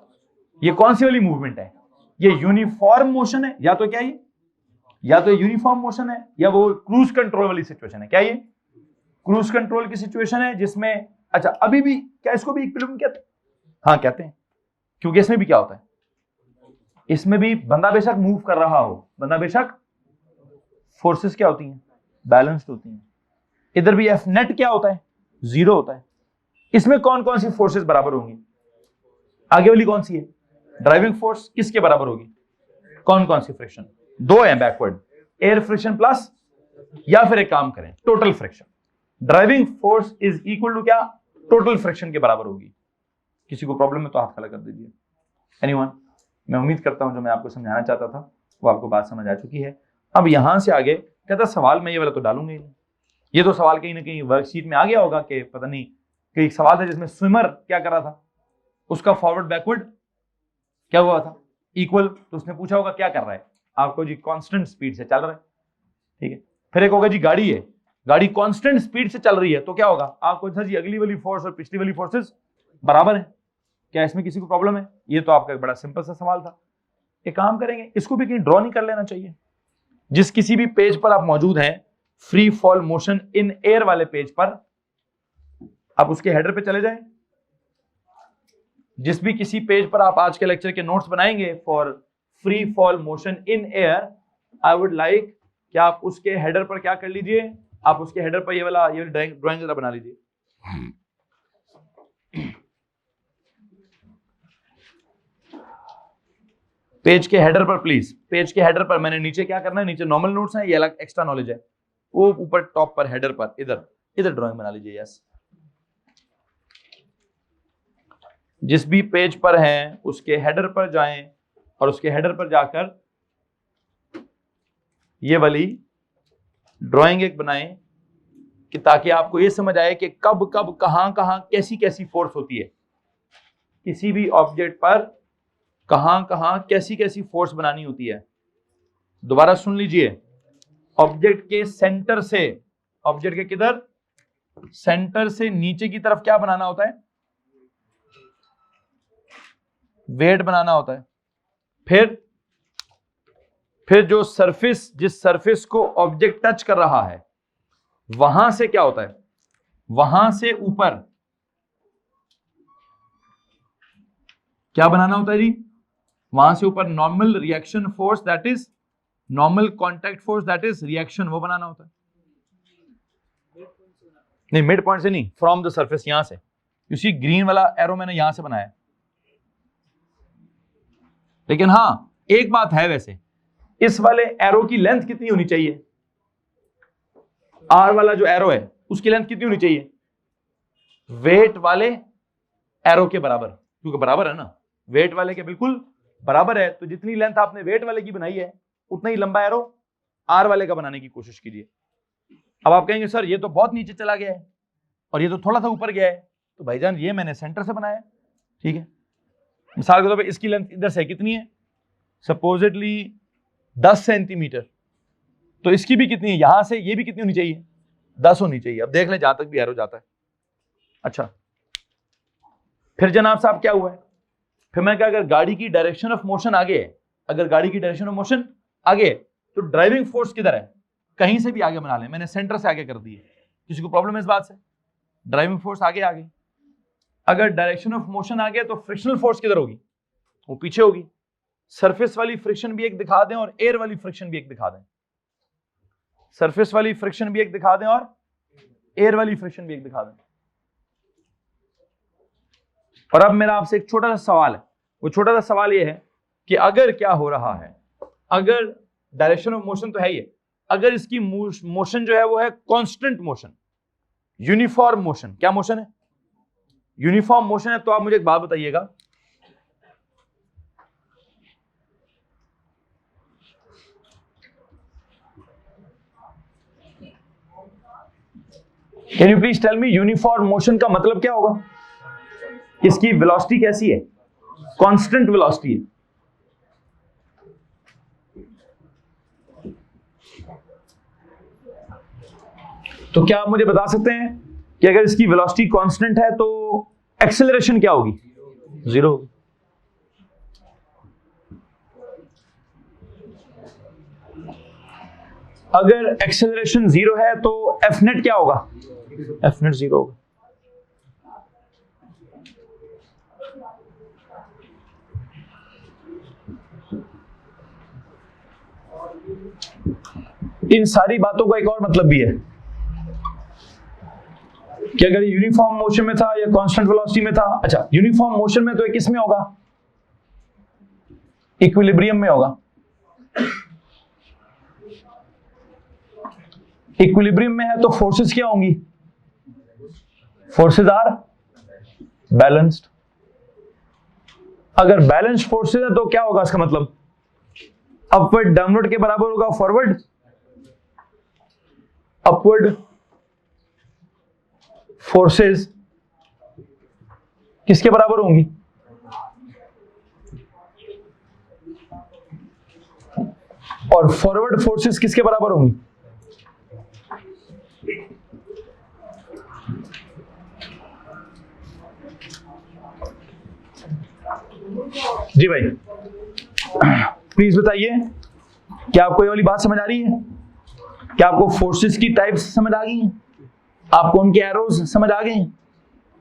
ये कौन सी वाली मूवमेंट है, ये यूनिफॉर्म मोशन है, या तो क्या ये, या तो यूनिफॉर्म मोशन है, या वो क्रूज कंट्रोल वाली सिचुएशन है, क्या ये क्रूज कंट्रोल की सिचुएशन है जिसमें, अच्छा अभी भी क्या इसको भी इक्विलिब्रियम कहते हैं, हाँ कहते हैं, क्योंकि इसमें भी क्या होता है, इसमें भी बंदा बेशक मूव कर रहा हो, बंदा बेशक, फोर्सेस क्या होती हैं, बैलेंस्ड होती हैं, इधर भी एफ नेट क्या होता है, 0 होता है। इसमें कौन कौन सी फोर्सेस बराबर होंगी, आगे वाली कौन सी है, ड्राइविंग फोर्स किसके बराबर होगी, कौन कौन सी फ्रिक्शन, 2 है बैकवर्ड, एयर फ्रिक्शन प्लस, या फिर एक काम करें total friction, driving force is equal to क्या, टोटल फ्रिक्शन के बराबर होगी। किसी को प्रॉब्लम है तो हाथ खड़ा कर दीजिए, एनीवन। मैं उम्मीद करता हूं जो मैं आपको समझाना चाहता था वो आपको बात समझ आ चुकी है। अब यहां से आगे कहता सवाल मैं ये वाला तो डालूंगा ही नहीं, ये तो सवाल कहीं ना कहीं वर्कशीट में आ गया होगा कि पता नहीं कि एक सवाल था जिसमें स्विमर क्या कर रहा था, उसका फॉरवर्ड बैकवर्ड क्या हुआ था, इक्वल, तो उसने पूछा होगा क्या कर रहा है आपको जी, कांस्टेंट स्पीड से चल रहा है, ठीक है। फिर एक होगा जी गाड़ी है, गाड़ी कांस्टेंट स्पीड से चल रही है, तो क्या होगा आपको, अच्छा जी अगली वाली फोर्स और पिछली वाली फोर्सेस बराबर है, क्या इसमें किसी को प्रॉब्लम है, ये तो आपका एक बड़ा सिंपल सा सवाल था। एक काम करेंगे, इसको भी कहीं ड्रॉ नहीं कर लेना चाहिए, जिस किसी भी पेज पर आप मौजूद हैं, free fall motion in air वाले पेज पर आप उसके हेडर पे चले जाएं, जिस भी किसी पेज पर आप आज के लेक्चर के नोट्स बनाएंगे for free fall motion in air, I would like कि आप उसके हेडर पर क्या कर लीजिए, आप उसके हेडर पर ये वाला ड्राइंग जरा बना लीजिए। पेज के हेडर पर प्लीज, पेज के हेडर पर मैंने नीचे क्या करना है, नीचे नॉर्मल नोट्स हैं, ये अलग एक्स्ट्रा नॉलेज है, वो ऊपर टॉप पर हेडर पर इधर इधर ड्राइंग बना लीजिए। यस, जिस भी पेज पर हैं उसके हेडर पर जाएं और उसके हेडर पर जाकर ये वाली ड्राइंग एक बनाएं कि ताकि आपको ये समझ आए कि कब कब कहां कहां कैसी कैसी फोर्स होती है, किसी भी ऑब्जेक्ट पर कहां कहां कैसी कैसी फोर्स बनानी होती है। दोबारा सुन लीजिए, ऑब्जेक्ट के सेंटर से, ऑब्जेक्ट के किधर, सेंटर से नीचे की तरफ क्या बनाना होता है, वेट बनाना होता है। फिर जो सरफेस, जिस सरफेस को ऑब्जेक्ट टच कर रहा है, वहां से क्या होता है, वहां से ऊपर क्या बनाना होता है जी, वहां से ऊपर normal reaction force, that is normal contact force, that is reaction, वो बनाना होता है। नहीं, मिड पॉइंट से नहीं, फ्रॉम द सरफेस, यहां से। यू सी ग्रीन वाला एरो मैंने यहां से बनाया, लेकिन हां एक बात है, वैसे इस वाले एरो की लेंथ कितनी होनी चाहिए, आर वाला जो एरो है उसकी लेंथ कितनी होनी चाहिए, वेट वाले एरो के बराबर, क्योंकि बराबर है ना, वेट वाले के बिल्कुल बराबर है। तो जितनी लेंथ आपने वेट वाले की बनाई है उतना ही लंबा एरो आर वाले का बनाने की कोशिश कीजिए। अब आप कहेंगे सर ये तो बहुत नीचे चला गया है और ये तो थोड़ा सा ऊपर गया है, तो भाईजान ये मैंने सेंटर से बनाया, ठीक है। मिसाल के तौर पे इसकी लेंथ इधर से कितनी है, सपोजिटली 10 सेंटीमीटर, तो इसकी भी कितनी है, यहां से ये भी कितनी होनी चाहिए, 10 होनी चाहिए। अब देख लें जहां तक भी एरो जाता है। अच्छा, फिर जनाब साहब क्या हुआ है, फिर मैं क्या, अगर गाड़ी की डायरेक्शन ऑफ मोशन आगे है, अगर गाड़ी की डायरेक्शन ऑफ मोशन आगे है, तो ड्राइविंग फोर्स किधर है, कहीं से भी आगे बना लें, मैंने सेंटर से आगे कर दी है, किसी को प्रॉब्लम है इस बात से, ड्राइविंग फोर्स आगे आगे। अगर डायरेक्शन ऑफ मोशन आ गया तो फ्रिक्शनल फोर्स किधर होगी, वो पीछे होगी। सरफेस वाली फ्रिक्शन भी एक दिखा दें और एयर वाली फ्रिक्शन भी एक दिखा दें, सरफेस वाली फ्रिक्शन भी एक दिखा दें और एयर वाली फ्रिक्शन भी एक दिखा दें। और अब मेरा आपसे एक छोटा सा सवाल है, वो छोटा सा सवाल ये है कि अगर क्या हो रहा है, अगर डायरेक्शन ऑफ मोशन तो है ये, अगर इसकी मोशन जो है वो है कांस्टेंट मोशन, यूनिफॉर्म मोशन, क्या मोशन है, यूनिफॉर्म मोशन है, तो आप मुझे एक बात बताइएगा, can you please tell me uniform motion का मतलब क्या होगा, इसकी वेलोसिटी कैसी है, कांस्टेंट वेलोसिटी है। तो क्या आप मुझे बता सकते हैं कि अगर इसकी वेलोसिटी कांस्टेंट है तो एक्सेलरेशन क्या होगी, 0। अगर एक्सेलरेशन 0 है तो एफ नेट क्या होगा, एफ नेट 0 होगा। इन सारी बातों का एक और मतलब भी है कि अगर यूनिफॉर्म मोशन में था या कांस्टेंट वेलोसिटी में था, अच्छा यूनिफॉर्म मोशन में तो किस में होगा, इक्विलिब्रियम में होगा। इक्विलिब्रियम में है तो फोर्सेस क्या होंगी, फोर्सेस आर बैलेंस्ड। अगर बैलेंस्ड फोर्सेस है तो क्या होगा, इसका मतलब अपवर्ड डाउनवर्ड के बराबर होगा, फॉरवर्ड अपवर्ड फोर्सेस किसके बराबर होंगी, और फॉरवर्ड फोर्सेस किसके बराबर होंगी, जी भाई प्लीज बताइए, क्या आपको ये वाली बात समझ आ रही है, क्या आपको फोर्सेस की टाइप्स समझ आ गई हैं, आपको उनके एरोज समझ आ गए हैं,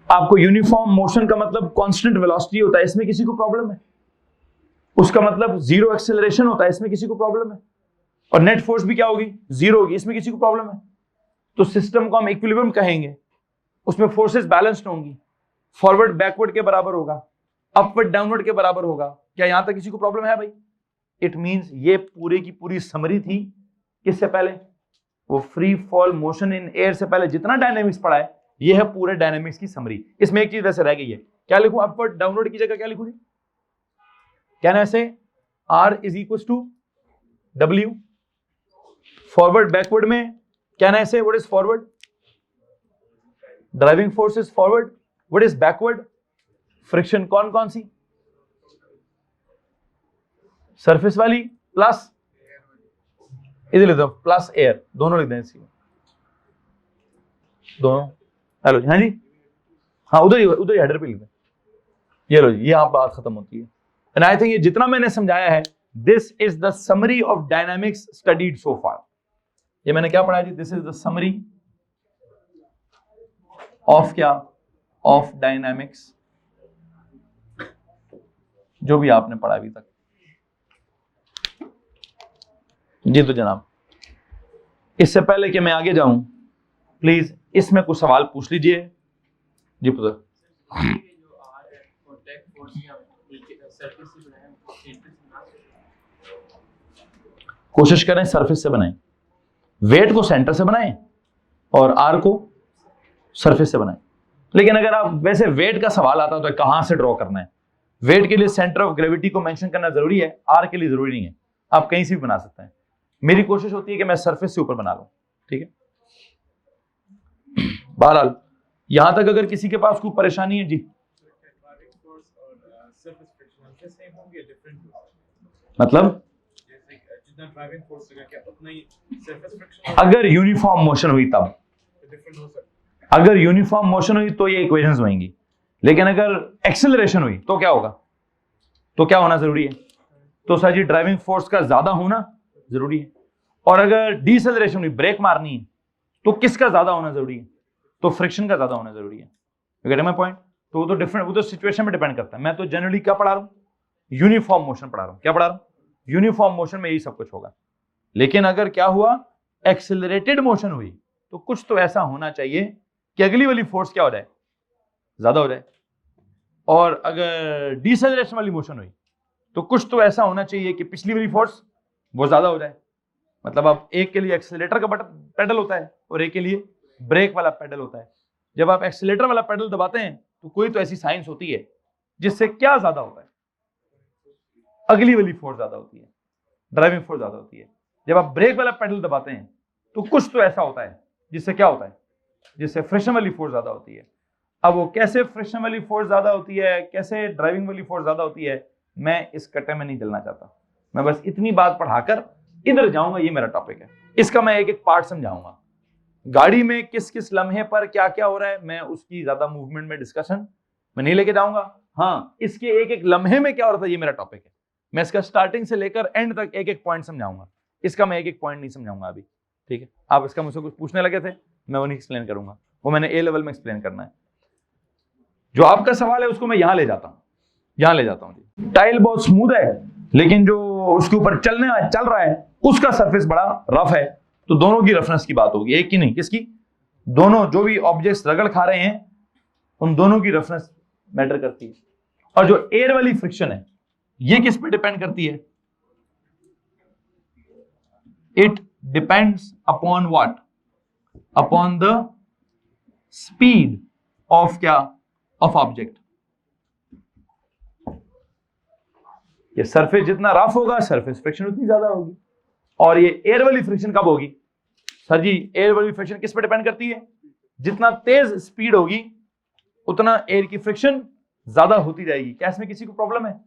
आपको यूनिफॉर्म मोशन का मतलब कांस्टेंट वेलोसिटी होता है, इसमें किसी को प्रॉब्लम है, उसका मतलब 0 एक्सेलरेशन होता है, इसमें किसी को प्रॉब्लम है, और नेट फोर्स भी क्या होगी, 0 होगी, इसमें किसी को प्रॉब्लम है। तो सिस्टम को हम इक्विलिब्रियम कहेंगे, उसमें फोर्सेस बैलेंस्ड होंगी, फॉरवर्ड बैकवर्ड के बराबर होगा, अपवर्ड डाउनवर्ड के बराबर होगा। क्या यहां तक किसी को प्रॉब्लम है भाई? इट मींस ये पूरे की पूरी समरी थी किससे पहले, वो free fall motion in air से पहले जितना डायनेमिक्स पढ़ा है, ये है पूरे डायनेमिक्स की समरी। इसमें एक चीज वैसे रह गई है, क्या लिखूं, अपवर्ड डाउनवर्ड की जगह क्या लिखूं जी, क्या ना ऐसे R is equal to W, forward backward में can I say what is forward? Driving force is forward. What is backward? Friction. कौन कौन सी? सरफेस वाली प्लस, इधर लिख दो प्लस एयर, दोनों लिख दें इसकी दोनों. हेलो जी, हाँ जी, हाँ उधर ही हेडर पे लिख दें. ये लो जी, ये आप बात खत्म होती है. एंड आई थिंक ये जितना मैंने समझाया है, this is the summary of dynamics studied so far. ये मैंने क्या पढ़ा जी? This is the summary of क्या? ऑफ डायनामिक्स, जो भी आपने पढ़ा अभी तक. जी तो जनाब, इससे पहले कि मैं आगे जाऊं, प्लीज इसमें कुछ सवाल पूछ लीजिए. जी पुत्र. कोशिश करें सरफेस से बनाएं, वेट को सेंटर से बनाएं और आर को सरफेस से बनाएं. लेकिन अगर आप वैसे वेट का सवाल आता तो कहां से ड्रॉ करना है? वेट के लिए सेंटर ऑफ ग्रेविटी को मेंशन करना जरूरी है, आर के लिए जरूरी नहीं है. आप कहीं से भी बना सकते हैं. मेरी कोशिश होती है कि मैं सरफेस से ऊपर बना लूं. ठीक है. बहरहाल यहां तक अगर किसी के पास कोई परेशानी है जी, मतलब अगर यूनिफॉर्म मोशन हुई तब, अगर यूनिफॉर्म मोशन हुई तो ये इक्वेशंस होंगी. लेकिन अगर एक्सेलरेशन हुई तो क्या होगा? तो क्या होना जरूरी है? तो सर जी ड्राइविंग फोर्स का ज्यादा होना जरूरी है. और अगर डिसेलरेशन हुई, ब्रेक मारनी है, तो किसका ज्यादा होना जरूरी है? तो फ्रिक्शन का ज्यादा होना जरूरी है. You get my point? तो वो तो डिफरेंट, वो तो सिचुएशन में डिपेंड करता है. मैं तो जनरली क्या पढ़ा रहा हूं? यूनिफॉर्म मोशन पढ़ा रहा हूं. क्या पढ़ा रहा हूं? यूनिफॉर्म मोशन में यही सब कुछ होगा. लेकिन अगर क्या हुआ, एक्सेलरेटेड मोशन हुई, तो कुछ तो ऐसा होना चाहिए कि अगली वाली फोर्स क्या हो जाए? ज्यादा हो जाए. और अगर डिसेलरेशन वाली मोशन हुई तो कुछ तो ऐसा होना चाहिए कि पिछली वाली फोर्स वो ज्यादा हो जाए. मतलब अब एक के लिए एक्सेलेरेटर का बटन पेडल होता है और एक के लिए ब्रेक वाला पेडल होता है. जब आप एक्सेलेरेटर वाला पेडल दबाते हैं तो कोई तो ऐसी साइंस होती है जिससे क्या ज्यादा होता है? अगली वाली फोर्स ज्यादा होती है, ड्राइविंग फोर्स ज्यादा होती है. जब आप ब्रेक वाला पेडल दबाते हैं तो कुछ तो ऐसा होता है जिससे क्या होता है? जिससे फ्रिक्शन वाली फोर्स ज्यादा होती है. अब वो कैसे फ्रिक्शन वाली फोर्स ज्यादा होती है, कैसे ड्राइविंग वाली फोर्स ज्यादा होती है, मैं इस कटे में नहीं चलना चाहता. मैं बस इतनी बात पढ़ाकर इधर जाऊंगा. ये मेरा टॉपिक है, इसका मैं एक एक पार्ट समझाऊंगा. गाड़ी में किस किस लम्हे पर क्या क्या हो रहा है, मैं उसकी ज्यादा मूवमेंट में डिस्कशन मैं नहीं लेके जाऊंगा. हाँ, इसके एक एक लम्हे में क्या हो रहा था, ये मेरा टॉपिक है. मैं इसका स्टार्टिंग से लेकर एंड तक एक एक पॉइंट समझाऊंगा. इसका मैं एक एक पॉइंट नहीं समझाऊंगा अभी. ठीक है. आप इसका मुझसे कुछ पूछने लगे थे, मैं वो नहीं एक्सप्लेन करूंगा. वो मैंने ए लेवल में एक्सप्लेन करना है. जो आपका सवाल है उसको मैं यहां ले जाता हूं, यहां ले जाता हूं. टाइल बहुत स्मूथ है, लेकिन जो उसके ऊपर चल रहा है उसका सरफेस बड़ा रफ है. तो दोनों की रफनेस की बात होगी, एक की नहीं. किसकी? दोनों. जो भी ऑब्जेक्ट्स रगड़ खा रहे हैं उन दोनों की रफनेस मैटर करती है. और जो एयर वाली फ्रिक्शन है ये किस पे डिपेंड करती है? It depends upon what? Upon the speed of क्या? Of object. ये सरफेस जितना रफ होगा सरफेस फ्रिक्शन उतनी ज्यादा होगी. और ये एयर वाली फ्रिक्शन कब होगी? सर जी एयर वाली फ्रिक्शन किस पे डिपेंड करती है? जितना तेज स्पीड होगी उतना एयर की फ्रिक्शन ज्यादा होती जाएगी. क्या इसमें किसी को प्रॉब्लम है?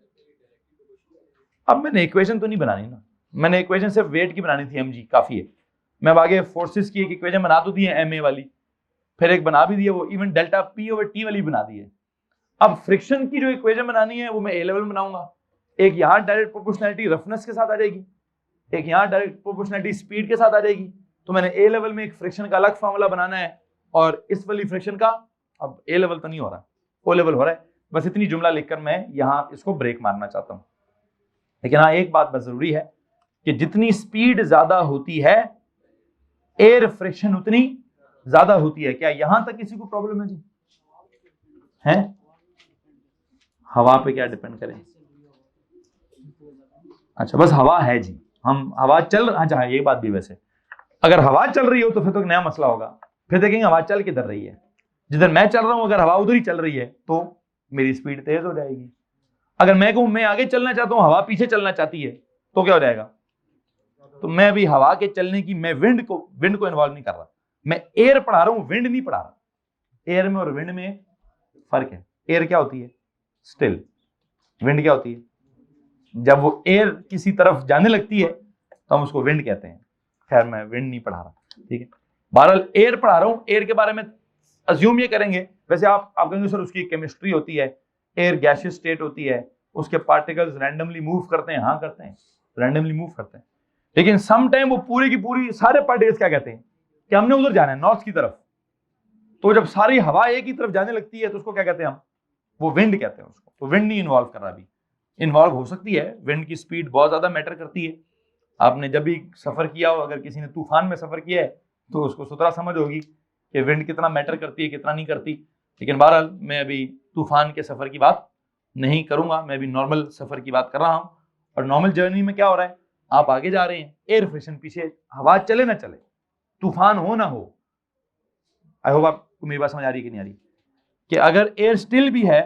अब मैंने इक्वेशन तो नहीं बनानी ना, मैंने इक्वेशन सिर्फ वेट की बनानी थी, mg काफी है. मैं अब आगे फोर्सेस की एक इक्वेशन बना तो दी है ma वाली, फिर एक बना भी दी है वो even delta p over t वाली बना दी है. अब फ्रिक्शन की जो इक्वेशन बनानी है वो मैं ए लेवल में बनाऊंगा. एक यहाँ डायरेक्ट प्रोपोर्शनैलिटी रफनेस के साथ आ जाएगी, एक यहाँ डायरेक्ट प्रोपोर्शनैलिटी स्पीड के साथ आ जाएगी. तो मैंने ए लेवल में एक फ्रिक्शन का अलग फॉर्मूला बनाना है और इस वाली फ्रिक्शन का, अब ए लेवल तो नहीं हो रहा, ओ लेवल हो रहा है. बस इतनी जुमला लिखकर मैं यहाँ इसको ब्रेक मारना चाहता हूँ. लेकिन हाँ एक बात बस जरूरी है कि जितनी स्पीड ज्यादा होती है एयर फ्रिक्शन उतनी ज्यादा होती है. क्या यहां तक किसी को प्रॉब्लम है जी? है? हवा पे क्या डिपेंड करें? अच्छा बस हवा है जी, हम हवा चल, अच्छा ये बात भी, वैसे अगर हवा चल रही हो तो फिर तो एक नया मसला होगा. फिर देखेंगे हवा चल किधर रही है. जिधर मैं चल रहा हूं अगर हवा उधर ही चल रही है तो मेरी स्पीड तेज हो जाएगी. अगर मैं कहूं मैं आगे चलना चाहता हूं, हवा पीछे चलना चाहती है, तो क्या हो जाएगा? तो मैं अभी हवा के चलने की, मैं विंड को इन्वॉल्व नहीं कर रहा, मैं एयर पढ़ा रहा हूं, विंड नहीं पढ़ा रहा। एयर में और विंड में फर्क है। एयर क्या होती है? स्टिल। विंड क्या होती है? जब वो एयर किसी तरफ जाने लगती है तो हम उसको विंड कहते हैं। खैर मैं विंड नहीं पढ़ा रहा, ठीक है। बहरहाल एयर पढ़ा रहा हूं। एयर के बारे में अज्यूम ये करेंगे, वैसे आप कहेंगे सर उसकी केमिस्ट्री होती है, एयर गैसियस स्टेट होती है, उसके पार्टिकल्स रैंडमली मूव करते हैं। हाँ करते हैं, रैंडमली मूव करते हैं, लेकिन सम टाइम वो पूरी की पूरी सारे पार्टिकल्स क्या कहते हैं कि हमने उधर जाना है, नॉर्थ की तरफ। तो जब सारी हवा एक ही तरफ जाने लगती है तो उसको क्या कहते हैं हम? वो विंड कहते हैं उसको। तो विंड नहीं इन्वॉल्व कर रहा, अभी इन्वॉल्व हो सकती है। विंड की स्पीड बहुत ज्यादा मैटर करती है। आपने जब भी सफर किया हो, अगर किसी ने तूफान में सफर किया है तो उसको सुतरा समझ होगी कि विंड कितना मैटर करती है, कितना नहीं करती। लेकिन बहरहाल मैं अभी तूफान के सफर की बात नहीं करूंगा, मैं अभी नॉर्मल सफर की बात कर रहा हूं। और नॉर्मल जर्नी में क्या हो रहा है, आप आगे जा रहे हैं, एयर फ्रिक्शन पीछे, हवा चले ना चले, तूफान हो ना हो। आई होप आपको मेरी बात समझ आ रही है कि नहीं आ रही, कि अगर एयर स्टिल भी है,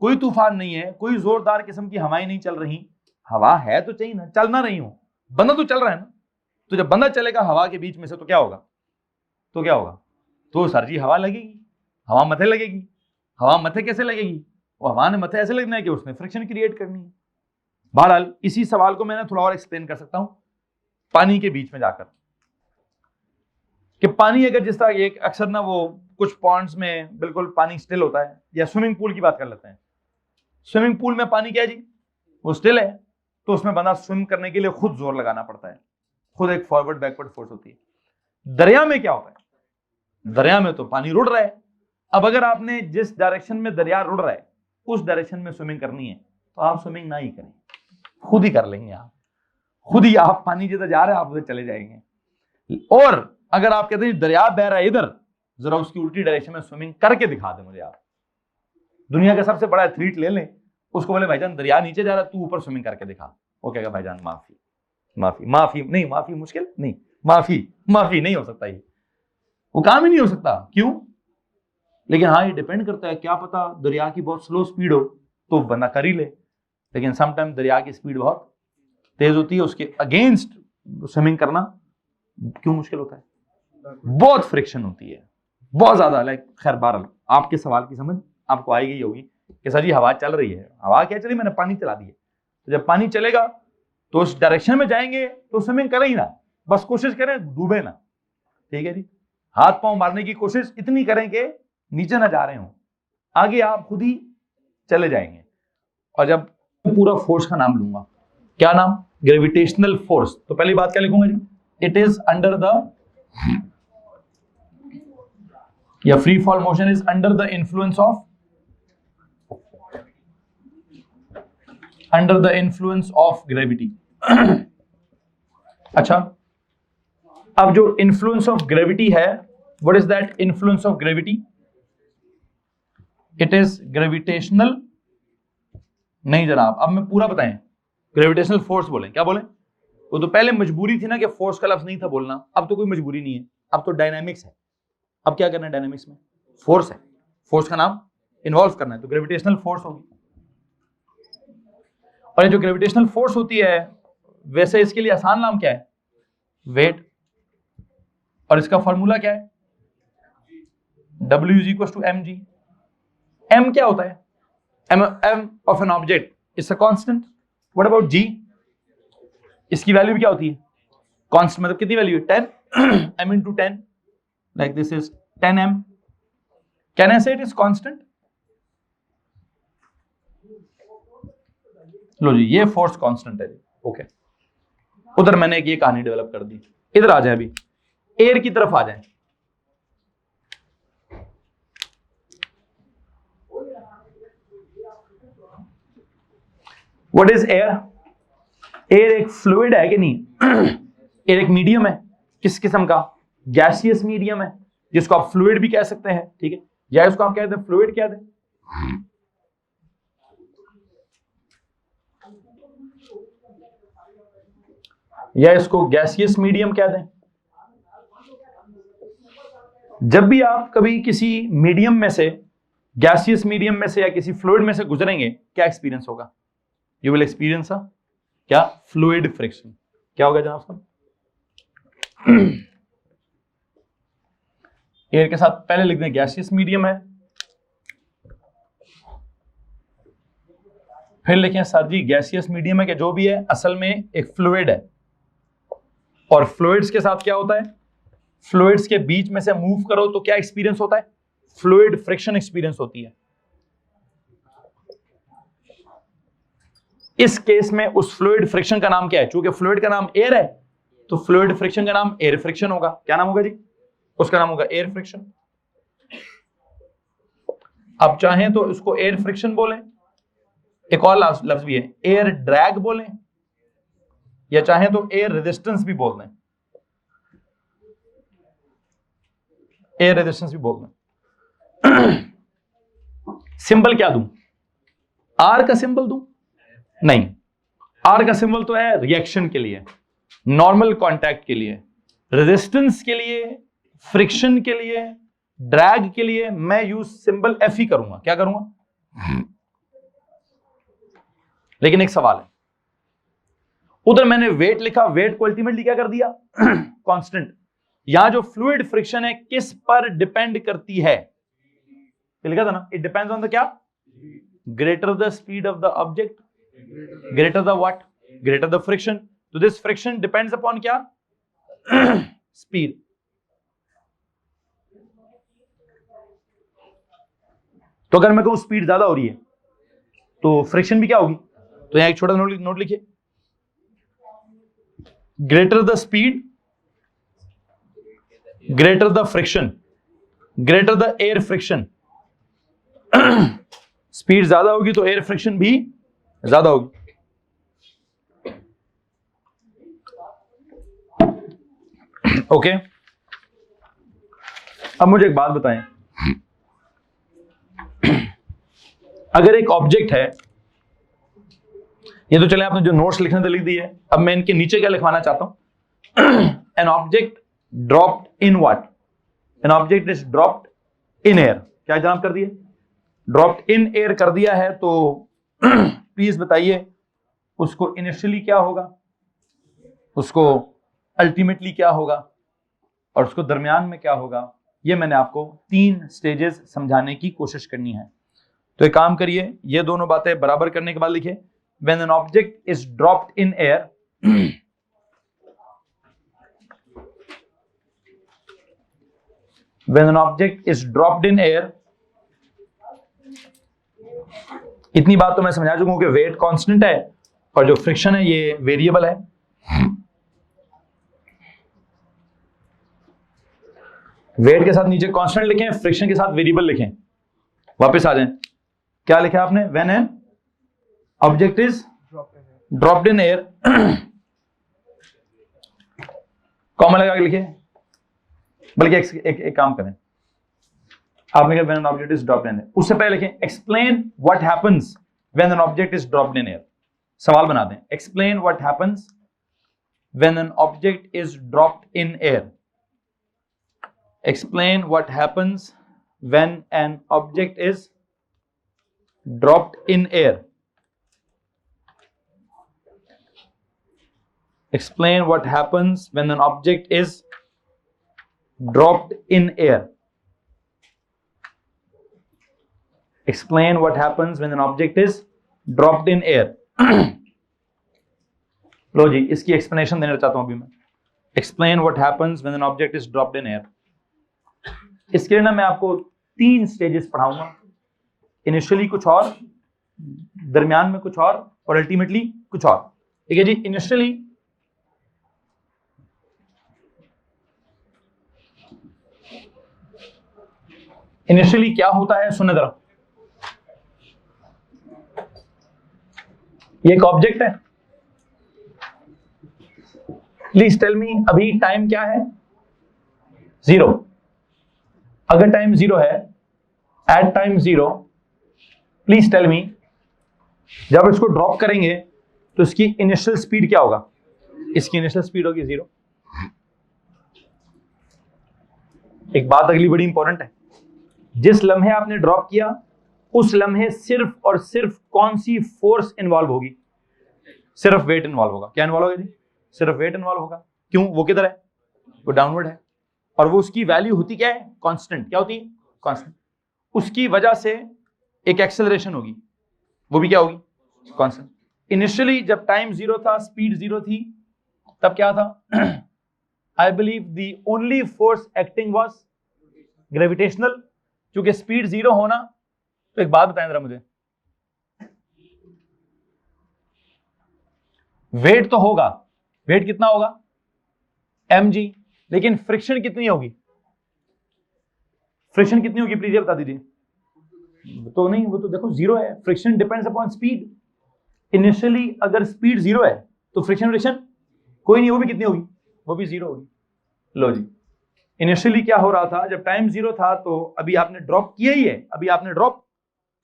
कोई तूफान नहीं है, कोई जोरदार किस्म की हवाएं नहीं चल रही, हवा है तो चाहिए ना, चल ना रही हो, बंदा तो चल रहा है ना। तो जब बंदा चलेगा हवा के बीच में से तो क्या होगा? तो सर जी हवा लगेगी, हवा मथे लगेगी। हवा मथे कैसे लगेगी? वो हवा ने मथे ऐसे लगना है कि उसने फ्रिक्शन क्रिएट करनी है। बहरहाल इसी सवाल को मैंने थोड़ा और एक्सप्लेन कर सकता हूं पानी के बीच में जाकर, कि पानी अगर जिस तरह एक अक्सर ना वो कुछ पॉन्ड्स में बिल्कुल पानी स्टिल होता है, या स्विमिंग पूल की बात कर लेते हैं। स्विमिंग पूल में पानी क्या है जी? वो स्टिल है, तो उसमें बंदा स्विम करने के लिए खुद जोर लगाना पड़ता है, खुद एक फॉरवर्ड बैकवर्ड फोर्स होती है। दरिया में क्या होता है? दरिया में तो पानी रुड़ रहा है। अब अगर आपने जिस डायरेक्शन में दरिया रुड़ रहा है उस डायरेक्शन में स्विमिंग करनी है तो आप स्विमिंग ना ही करें, खुद ही कर लेंगे। आप खुद ही, आप पानी जिधर जा रहे हैं आप उधर चले जाएंगे। और अगर आप कहते हैं दरिया बह रहा है इधर, जरा उसकी उल्टी डायरेक्शन में स्विमिंग करके दिखा दे मुझे। आप दुनिया का सबसे बड़ा एथलीट ले लें, उसको बोले भाईजान दरिया नीचे जा रहा है, तू ऊपर स्विमिंग करके दिखा। वो कहेगा भाईजान माफी माफी माफी नहीं, माफी मुश्किल नहीं, माफी नहीं हो सकता, ये वो काम ही नहीं हो सकता। क्यों? लेकिन हाँ ये डिपेंड करता है, क्या पता दरिया की बहुत स्लो स्पीड हो तो बंदा कर ही ले। लेकिन समटाइम दरिया की स्पीड बहुत तेज होती है, उसके अगेंस्ट स्विमिंग करना क्यों मुश्किल होता है? बहुत फ्रिक्शन होती है, बहुत ज्यादा। लाइक खैर बहरहाल आपके सवाल की समझ आपको आई गई होगी कि सर जी हवा चल रही है। हवा क्या चली? मैंने पानी चला दिया। तो जब पानी चलेगा तो उस डायरेक्शन में जाएंगे तो स्विमिंग करें ही ना, बस कोशिश करें डूबे ना, ठीक है जी। हाथ पांव मारने की कोशिश इतनी करें कि नीचे ना जा रहे हो, आगे आप खुद ही चले जाएंगे। और जब पूरा फोर्स का नाम लूंगा, क्या नाम? Gravitational force. तो पहली बात क्या लिखूंगा जी? इट इज अंडर द, या free fall motion is under the influence of, under the influence of gravity. अच्छा, अब जो इन्फ्लुएंस ऑफ ग्रेविटी है, what is that influence of gravity? It is gravitational, नहीं जनाब, अब मैं पूरा बताएं। ग्रेविटेशनल फोर्स बोले, क्या बोले? वो तो पहले मजबूरी थी ना कि फोर्स का लफ्ज नहीं था बोलना, अब तो कोई मजबूरी नहीं है, अब तो डायनामिक्स है। अब क्या करना है डायनामिक्स में? फोर्स है, फोर्स का नाम इन्वॉल्व करना है, तो ग्रेविटेशनल फोर्स होगी। और ये जो ग्रेविटेशनल फोर्स होती है, वैसे इसके लिए आसान नाम क्या है? वेट। और इसका फॉर्मूला क्या है? W is equals to mg। m क्या होता है? m of an object is a constant। What about g? इसकी वैल्यू भी क्या होती है? कांस्टेंट। मतलब कितनी वैल्यू है? 10 m into 10, like this is 10m। Can I say it is constant? लो जी, ये फोर्स कांस्टेंट है। ओके, उधर मैंने एक ये कहानी डेवलप कर दी। इधर आ जाए, अभी एयर की तरफ आ जाए। What is air? एयर एक फ्लूइड है कि नहीं? एयर एक मीडियम है, किस किस्म का? गैसियस मीडियम है, जिसको आप फ्लूइड भी कह सकते हैं, ठीक है, या इसको आप कहते हैं फ्लूइड कह दें, या इसको गैसियस मीडियम कह दें। जब भी आप कभी किसी मीडियम में से, गैसियस मीडियम में से या किसी फ्लूइड में से गुजरेंगे, क्या एक्सपीरियंस होगा? यू विल एक्सपीरियंस क्या? Fluid friction. क्या होगा जनाब साहब? एयर के साथ पहले लिख दें गैसियस मीडियम है, फिर लिखें सर जी गैसियस मीडियम है कि जो भी है असल में एक फ्लूइड है, और फ्लूइड्स के साथ क्या होता है, फ्लूइड्स के बीच में से मूव करो तो क्या एक्सपीरियंस होता है, फ्लूइड फ्रिक्शन एक्सपीरियंस होती है। इस केस में उस फ्लूइड फ्रिक्शन का नाम क्या है, चूंकि फ्लूइड का नाम एयर है तो फ्लूइड फ्रिक्शन का नाम एयर फ्रिक्शन होगा। क्या नाम होगा जी, उसका नाम होगा एयर फ्रिक्शन। अब चाहें तो इसको एयर फ्रिक्शन बोलें, एक और लफ्ज भी है एयर ड्रैग बोलें, या चाहें तो एयर रेजिस्टेंस भी बोल दें, एयर रेजिस्टेंस भी बोल दें। सिंबल क्या दूं, आर का सिंबल दूं, नहीं, आर का सिंबल तो है रिएक्शन के लिए, नॉर्मल कांटेक्ट के लिए, रेजिस्टेंस के लिए, फ्रिक्शन के लिए, ड्रैग के लिए मैं यूज सिंबल एफ ही करूंगा। क्या करूंगा, लेकिन एक सवाल है, उधर मैंने वेट लिखा, वेट को अल्टीमेटली क्या कर दिया, कांस्टेंट। यहां जो फ्लूइड फ्रिक्शन है किस पर डिपेंड करती है, लिखा था ना, इट डिपेंड्स ऑन द क्या, greater the speed of the object, greater the what, greater the friction. तो दिस फ्रिक्शन डिपेंड्स अपॉन क्या, स्पीड। तो अगर मैं कहूं स्पीड ज्यादा हो रही है तो फ्रिक्शन भी क्या होगी, तो यहां एक छोटा नोट लिखिए, greater the speed greater the friction greater the air friction. Speed ज्यादा होगी तो एयर फ्रिक्शन भी ज्यादा होगी। ओके, अब मुझे एक बात बताएं, अगर एक ऑब्जेक्ट है, ये तो चले आपने जो नोट्स लिखने थे लिख दिए, अब मैं इनके नीचे क्या लिखवाना चाहता हूं, an object dropped in what, an object is dropped in air. क्या जनाब कर दिए, ड्रॉप्ड इन एयर कर दिया है, तो प्लीज बताइए उसको इनिशियली क्या होगा, उसको अल्टीमेटली क्या होगा, और उसको दरमियान में क्या होगा। ये मैंने आपको 3 स्टेजेस समझाने की कोशिश करनी है। तो एक काम करिए, ये दोनों बातें बराबर करने के बाद लिखिए, when an object is dropped in air, when an object is dropped in air, इतनी बात तो मैं समझा चुका हूं कि वेट कांस्टेंट है और जो फ्रिक्शन है ये वेरिएबल है। वेट के साथ नीचे कांस्टेंट लिखें, फ्रिक्शन के साथ वेरिएबल लिखें। वापस आ जाएं, क्या लिखा आपने, when an object is dropped in air, comma लगा के लिखिए, बल्कि एक काम करें, आपने कहा when an object is dropped in air, उससे पहले लिखें explain what happens when an object is dropped in air. सवाल बना दें, explain what happens when an object is dropped in air. Explain what happens when an object is dropped in air. Explain what happens when an object is dropped in air. Explain what happens when an object is dropped in air. लो जी, इसकी explanation देना चाहता हूं अभी मैं। Explain what happens when an object is dropped in air. इसके लिए ना मैं आपको 3 स्टेजेस पढ़ाऊंगा, इनिशियली कुछ और, दरमियान में कुछ और अल्टीमेटली कुछ और। ठीक है जी, इनिशियली क्या होता है, सुनने जरा। ये एक ऑब्जेक्ट है, प्लीज टेल मी अभी टाइम क्या है, 0। अगर टाइम 0 है, at time 0, please tell me जब इसको ड्रॉप करेंगे तो इसकी इनिशियल स्पीड क्या होगा, इसकी इनिशियल स्पीड होगी 0। एक बात अगली बड़ी इंपॉर्टेंट है, जिस लम्हे आपने ड्रॉप किया उस लम्हे सिर्फ और सिर्फ कौन सी फोर्स इन्वॉल्व होगी, सिर्फ वेट इन्वॉल्व होगा। क्या इन्वॉल्व होगा जी, सिर्फ वेट इन्वॉल्व होगा। क्यों, वो किधर है, वो डाउनवर्ड है, और वो उसकी वैल्यू होती क्या है, कांस्टेंट। क्या होती है, कांस्टेंट। उसकी वजह से एक एक्सेलरेशन होगी, वो भी क्या होगी, कांस्टेंट। इनिशियली जब टाइम 0 था, स्पीड 0 थी, तब क्या था, I believe the only force acting was gravitational. क्योंकि स्पीड 0 होना, तो एक बात बताएं जरा मुझे, वेट तो होगा, वेट कितना होगा, mg, लेकिन फ्रिक्शन कितनी होगी, फ्रिक्शन कितनी होगी, प्लीज बता दीजिए। तो नहीं, वो तो देखो 0 है, friction depends upon speed. Initially अगर स्पीड 0 है तो फ्रिक्शन कोई नहीं, वो भी कितनी होगी, वो भी 0 होगी। लो जी, इनिशियली क्या हो रहा था, जब टाइम 0 था, तो अभी आपने ड्रॉप किया ही है, अभी आपने ड्रॉप,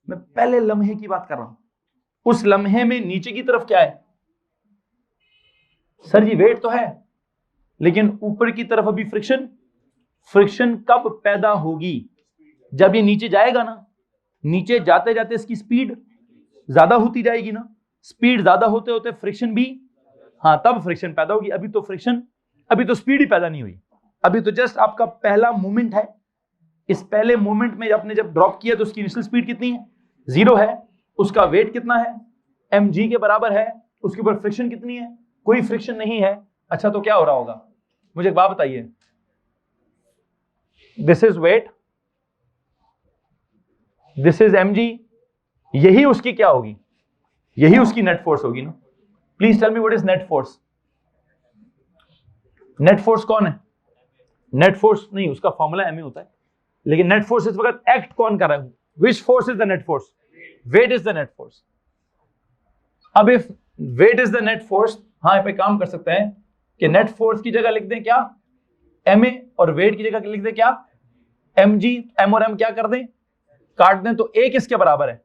मैं पहले लम्हे की बात कर रहा हूं, उस लम्हे में नीचे की तरफ क्या है, सर जी वेट तो है, लेकिन ऊपर की तरफ अभी फ्रिक्शन। फ्रिक्शन कब पैदा होगी, जब ये नीचे जाएगा ना, नीचे जाते जाते इसकी स्पीड ज्यादा होती जाएगी ना, स्पीड ज्यादा होते होते फ्रिक्शन भी, हाँ तब फ्रिक्शन पैदा होगी। अभी तो फ्रिक्शन, अभी तो स्पीड ही पैदा नहीं हुई, अभी तो जस्ट आपका पहला मूवमेंट है। इस पहले मूवमेंट में आपने जब ड्रॉप किया तो उसकी इनिशियल स्पीड कितनी है, 0 है, उसका वेट कितना है, mg के बराबर है, उसके ऊपर फ्रिक्शन कितनी है, कोई फ्रिक्शन नहीं है। अच्छा तो क्या हो रहा होगा, मुझे एक बात बताइए, this is weight, this is mg, यही उसकी क्या होगी, यही उसकी नेट फोर्स होगी ना। Please tell me what is net force. Net force कौन है, नेट फोर्स नहीं, उसका फॉर्मूला ma होता है, लेकिन नेट फोर्स इस वक्त एक्ट कौन कर रहा है, which force is the net force, weight is the net force. अब if weight is the net force, हाँ यहाँ पे काम कर सकते हैं कि नेट फोर्स की जगह लिख दें क्या, ma, और वेट की जगह लिख दें क्या, mg। m और m क्या कर दें, काट दें, तो a किसके बराबर है,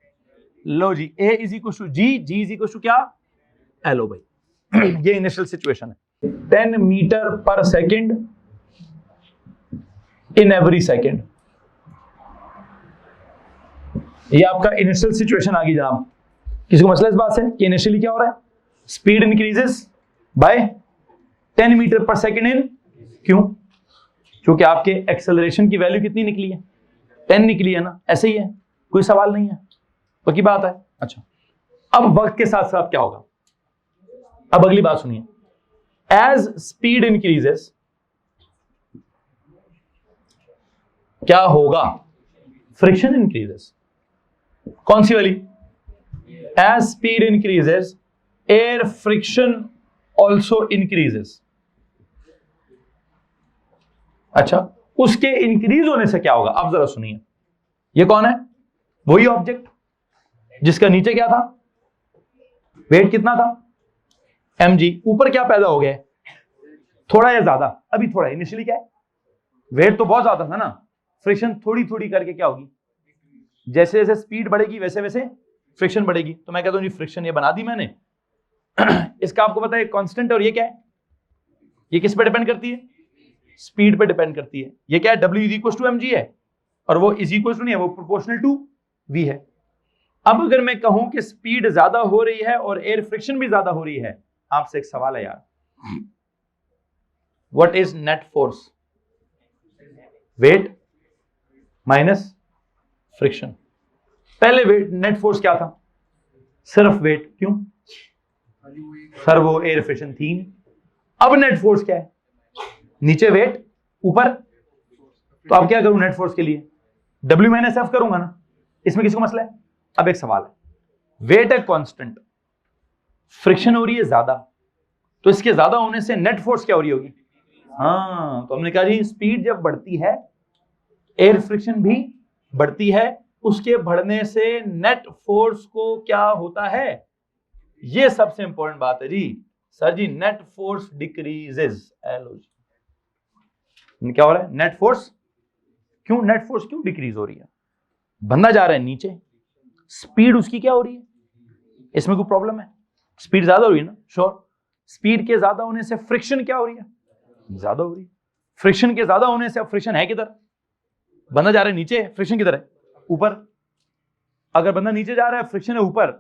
लो जी, a is equal to g, g is equal to क्या, लो भाई। ये इनिशियल सिचुएशन है, 10 metre per second in every second, ये आपका इनिशियल सिचुएशन आ गई जनाब। किसी को मसला इस बात से कि इनिशियली क्या हो रहा है, speed increases by 10 metre per second इन, क्यों, क्योंकि आपके एक्सेलरेशन की वैल्यू कितनी निकली है, 10 निकली है ना, ऐसे ही है, कोई सवाल नहीं है, पक्की बात है। अच्छा, अब वक्त के साथ साथ क्या होगा, अब अगली बात सुनिए, एज स्पीड इंक्रीजेस क्या होगा, फ्रिक्शन इंक्रीजेस। कौन सी वाली, as speed increases air friction also increases. अच्छा, उसके इंक्रीज होने से क्या होगा, आप जरा सुनिए, ये कौन है, वही ऑब्जेक्ट जिसका नीचे क्या था, वेट कितना था, mg, ऊपर क्या पैदा हो गया, थोड़ा या ज्यादा, अभी थोड़ा, इनिशियली क्या है, वेट तो बहुत ज्यादा था ना, फ्रिक्शन थोड़ी थोड़ी करके क्या होगी, जैसे जैसे स्पीड बढ़ेगी वैसे वैसे फ्रिक्शन बढ़ेगी। तो मैं कहता हूं जी फ्रिक्शन ये बना दी मैंने। इसका आपको पता है कांस्टेंट, और ये क्या है, ये किस पे डिपेंड करती है, स्पीड पे डिपेंड करती है। ये क्या है, w is equal to mg है, और वो इज इक्वल टू नहीं है, वो प्रोपोर्शनल टू v है। अब अगर मैं कहूं कि स्पीड ज्यादा हो रही है और एयर फ्रिक्शन भी ज्यादा हो रही है, आपसे एक सवाल है यार, what is net force, wait minus friction. पहले वेट, नेट फोर्स क्या था, सिर्फ वेट, क्यों सर, वो एयर फ्रिक्शन थी। अब नेट फोर्स क्या है, नीचे वेट, ऊपर, तो अब क्या करूं नेट फोर्स के लिए, W माइनस एफ करूंगा ना, इसमें किसी को मसला है। अब एक सवाल है, वेट है कांस्टेंट, फ्रिक्शन हो रही है ज्यादा, तो इसके ज्यादा होने से नेट फोर्स क्या हो रही होगी, हाँ, तो हमने कहा जी स्पीड जब बढ़ती है एयर फ्रिक्शन भी बढ़ती है, उसके बढ़ने से नेट फोर्स को क्या होता है, ये सबसे इंपॉर्टेंट बात है जी। सर जी नेट फोर्स डिक्रीजेस, क्या हो रहा है, नेट फोर्स, क्यों नेट फोर्स क्यों डिक्रीज हो रही है, बंदा जा रहा है नीचे, स्पीड उसकी क्या हो रही है, इसमें कोई प्रॉब्लम है, स्पीड ज्यादा हो रही है ना, श्योर, स्पीड के ज्यादा होने से फ्रिक्शन क्या हो रही है, ज्यादा हो रही है, फ्रिक्शन के ज्यादा होने से, अब फ्रिक्शन है किधर, बंदा जा रहा है नीचे, फ्रिक्शन किधर है, ऊपर। अगर बंदा नीचे जा रहा है, फ्रिक्शन है ऊपर,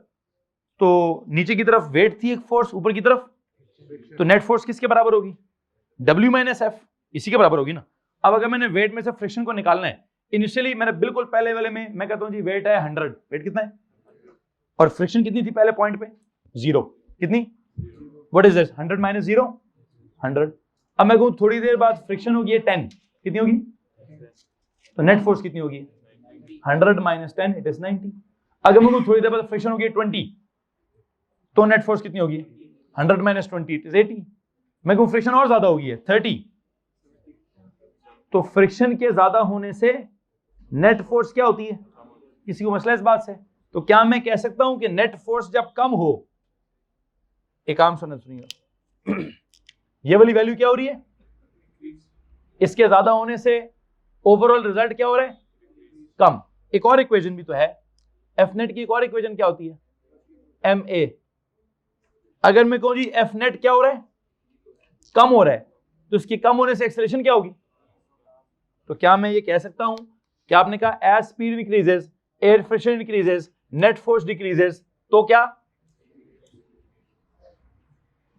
तो नीचे की तरफ वेट थी एक फोर्स, ऊपर की तरफ, तो नेट फोर्स किसके बराबर होगी, W माइनस एफ। इसी के बराबर होगी ना। अब अगर मैंने वेट में से फ्रिक्शन को निकालना है, इनिशियली मैंने बिल्कुल पहले वाले में मैं कहता हूं जी वेट है 100, वेट कितना है और फ्रिक्शन कितनी थी पहले पॉइंट पे 0, कितनी, व्हाट इज दिस 100 माइनस 0 100। अब मैं कहूं थोड़ी देर बाद फ्रिक्शन होगी 10, कितनी होगी, तो नेट फोर्स कितनी होगी 100 माइनस 10 इट इज 90। अगर मैं कहूं थोड़ी देर बाद फ्रिक्शन होगी 20, तो नेट फोर्स कितनी होगी 100 माइनस 20 इट इज 80। मैं कहूं फ्रिक्शन और ज्यादा होगी 30, तो फ्रिक्शन के ज्यादा होने से नेट फोर्स क्या होती है, किसी को मसला इस बात से, तो क्या मैं कह सकता हूं कि नेट फोर्स जब कम हो, एक काम सुनिएगा ये वाली वैल्यू क्या हो रही है, इसके ज्यादा होने से ओवरऑल रिजल्ट क्या हो रहा है कम। एक और इक्वेशन भी तो है, एफ नेट की एक और इक्वेशन क्या होती है एम ए। अगर मैं कहूं जी एफ नेट क्या हो रहा है कम हो रहा है, तो इसकी कम होने से एक्सेलरेशन क्या होगी, तो क्या मैं ये कह सकता हूं कि आपने कहा as speed increases air friction increases net force decreases, तो क्या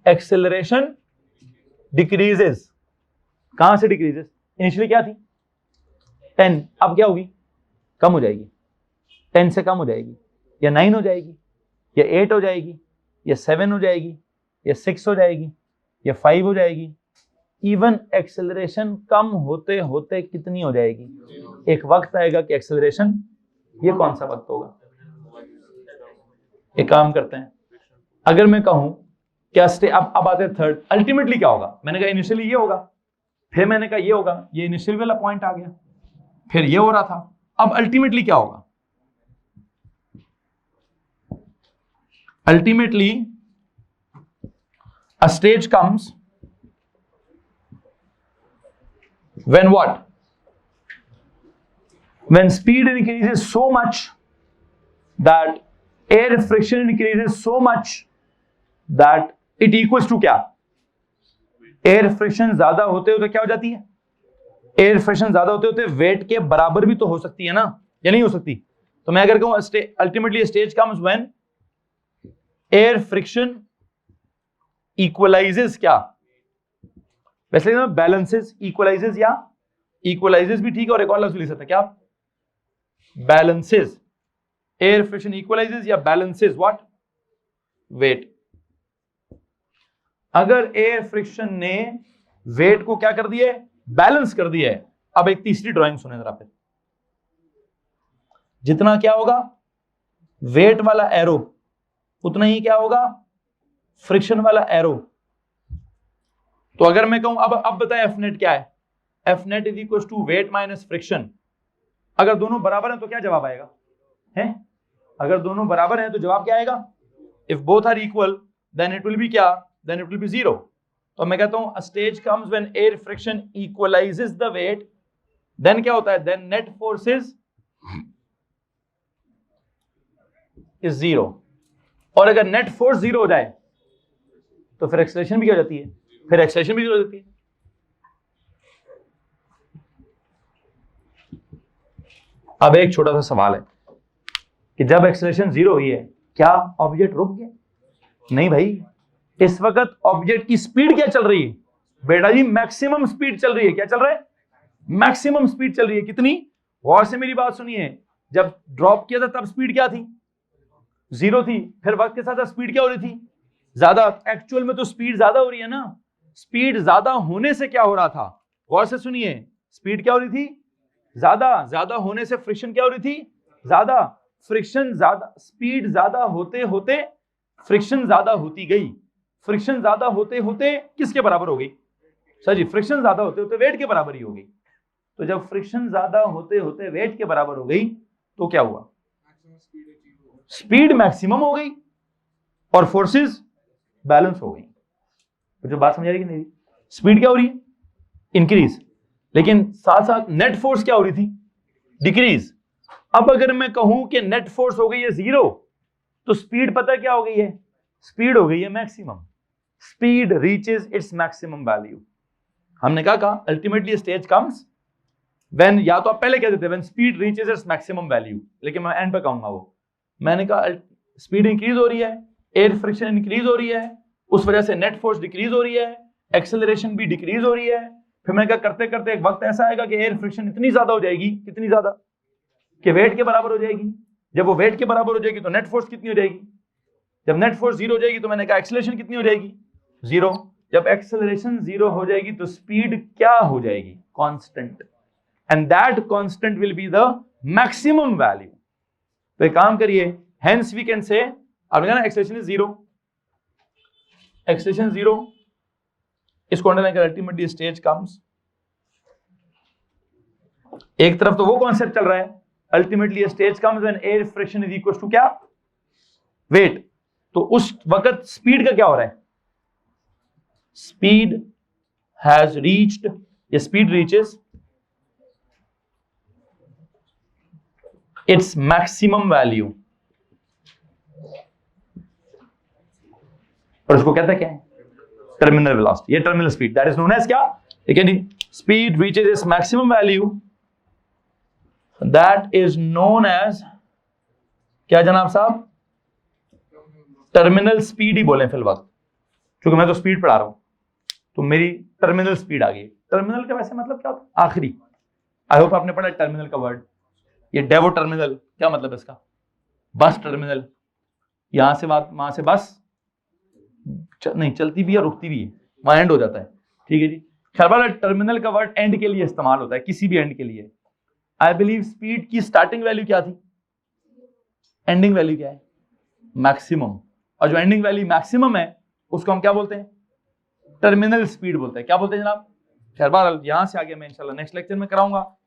एक्सेलरेशन डिक्रीजेस, कहां से डिक्रीजेस, इनिशियली क्या थी 10, अब क्या होगी कम हो जाएगी, 10 से कम हो जाएगी, या 9 हो जाएगी, या 8 हो जाएगी, या 7 हो जाएगी, या 6 हो जाएगी, या 5 हो जाएगी। इवन एक्सेलरेशन कम होते होते कितनी हो जाएगी, एक वक्त आएगा कि एक्सेलरेशन, ये कौन सा वक्त होगा, एक काम करते हैं, अगर मैं कहूं क्या अब आते हैं थर्ड, अल्टीमेटली क्या होगा, मैंने कहा इनिशियली ये होगा, फिर मैंने कहा ये होगा, ये इनिशियल वाला पॉइंट आ गया, फिर ये हो रहा था, अब अल्टीमेटली क्या होगा, ultimately a stage comes when what, when speed increases so much that air friction increases so much that it equals to क्या, एयर फ्रिक्शन ज्यादा होते होते क्या हो जाती है, एयर फ्रिक्शन ज्यादा होते होते वेट के बराबर भी तो हो सकती है ना, या नहीं हो सकती। तो मैं अगर कहूं ultimately stage comes when air friction equalizes क्या, वैसे बैलेंसेस, इक्वलाइजेस या इक्वलाइजेस भी ठीक है, और एक और लफ्ज लिख सकते हैं क्या, बैलेंसेस, एयर फ्रिक्शन इक्वलाइजेस या बैलेंसेस व्हाट वेट। अगर एयर फ्रिक्शन ने वेट को क्या कर दिया है, बैलेंस कर दिया है। अब एक तीसरी ड्राइंग सुने जरा, फिर जितना क्या होगा वेट वाला एरो, उतना ही क्या होगा फ्रिक्शन वाला एरो। तो अगर मैं कहूं अब बताएं एफ नेट क्या है, F net is equal to weight minus friction. अगर दोनों बराबर हैं तो क्या जवाब आएगा, है अगर दोनों बराबर हैं तो जवाब क्या आएगा, if both are equal then it will be क्या, देन इट विल बी 0। तो मैं कहता हूं a stage comes when air friction equalizes the weight, then क्या होता है, देन नेट फोर्स इज 0। और अगर नेट फोर्स 0 हो जाए तो फिर एक्सेलरेशन भी क्या हो जाती है, फिर एक्सेलरेशन भी 0 हो जाती है। अब एक छोटा सा सवाल है कि जब एक्सेलरेशन 0 हुई है क्या ऑब्जेक्ट रुक गया, नहीं भाई, इस वक्त ऑब्जेक्ट की स्पीड क्या चल रही है, बेटा जी मैक्सिमम स्पीड चल रही है। क्या चल रहा है, मैक्सिमम स्पीड चल रही है। कितनी, गौर से मेरी बात सुनिए, जब ड्रॉप किया था तब स्पीड क्या थी, 0 थी, फिर वक्त के साथ स्पीड क्या हो रही थी, ज्यादा। एक्चुअल में तो स्पीड ज्यादा हो रही है ना, स्पीड ज्यादा होने से क्या हो रहा था, गौर से सुनिए, स्पीड क्या हो रही थी ज्यादा, ज्यादा होने से फ्रिक्शन क्या हो रही थी ज्यादा, फ्रिक्शन ज्यादा, स्पीड ज्यादा होते होते फ्रिक्शन ज्यादा होती गई, फ्रिक्शन ज्यादा होते होते किसके बराबर हो गई सर जी, फ्रिक्शन ज्यादा होते होते वेट के बराबर ही हो गई। तो जब फ्रिक्शन ज्यादा होते होते वेट के बराबर हो गई तो क्या हुआ, स्पीड मैक्सिमम हो गई और फोर्सेस बैलेंस हो गई। तो जो बात समझ आ रही है कि नहीं, स्पीड क्या हो रही है इंक्रीज, लेकिन साथ साथ नेट फोर्स क्या हो रही थी डिक्रीज। अब अगर मैं कहूं कि नेट फोर्स हो गई है 0, तो स्पीड पता क्या हो गई है, स्पीड हो गई है maximum, speed reaches its maximum value. हमने क्या कहा, अल्टीमेटली स्टेज कम्स व्हेन, या तो आप पहले कहते थे when speed reaches its maximum value, लेकिन मैं एंड पे कहूंगा वो, मैंने कहा स्पीड इंक्रीज हो रही है, एयर फ्रिक्शन इंक्रीज हो रही है, उस वजह से नेट फोर्स डिक्रीज हो रही है, एक्सेलरेशन भी डिक्रीज हो रही है, फिर मैंने कहा करते करते एक वक्त ऐसा आएगा कि एयर फ्रिक्शन इतनी ज्यादा हो जाएगी, कितनी ज्यादा, कि वेट के बराबर हो जाएगी। जब वो वेट के बराबर हो जाएगी तो नेट फोर्स कितनी हो जाएगी, जब नेट फोर्स जीरो हो जाएगी तो मैंने कहा एक्सेलरेशन कितनी हो जाएगी, जीरो। जब एक्सेलरेशन जीरो हो जाएगी तो स्पीड क्या हो जाएगी, constant, and that constant will be the maximum value. तो एक काम करिए, हेंस वी कैन से, आपने कहा ना acceleration is zero, acceleration zero, इसको अंडरलाइन कर, अल्टीमेटली स्टेज कम्स। एक तरफ तो वो कॉन्सेप्ट चल रहा है, ultimately stage comes when air friction is equal to क्या, वेट। तो उस वक्त स्पीड का क्या हो रहा है, स्पीड हैज रीच्ड, या speed reaches its maximum value, और उसको कहते हैं क्या है, टर्मिनल वेलोसिटी, ये terminal speed, that is known as क्या, ठीक है जी, speed reaches its maximum value, that is known as क्या जनाब साहब, टर्मिनल स्पीड ही बोले फिल वक्त, क्योंकि मैं तो स्पीड पढ़ा रहा हूं तो मेरी टर्मिनल स्पीड आ गई। टर्मिनल का वैसे मतलब क्या होता है, आखिरी, आई होप आपने पढ़ा टर्मिनल का वर्ड, ये डेवो टर्मिनल क्या मतलब है इसका, बस टर्मिनल, यहां से वहां से बस नहीं चलती भी है, रुकती भी है, वहां एंड हो जाता है, ठीक है जी। खैर टर्मिनल का वर्ड एंड के लिए इस्तेमाल होता है, किसी भी एंड के लिए। आई बिलीव स्पीड की स्टार्टिंग वैल्यू क्या थी, एंडिंग वैल्यू क्या है, मैक्सिमम, और जो एंडिंग वैल्यू मैक्सिमम है उसको हम क्या बोलते हैं, टर्मिनल स्पीड बोलते हैं। क्या बोलते हैं जनाब। खैर बहरहाल यहां से आगे मैं इंशाल्लाह नेक्स्ट लेक्चर में कराऊंगा।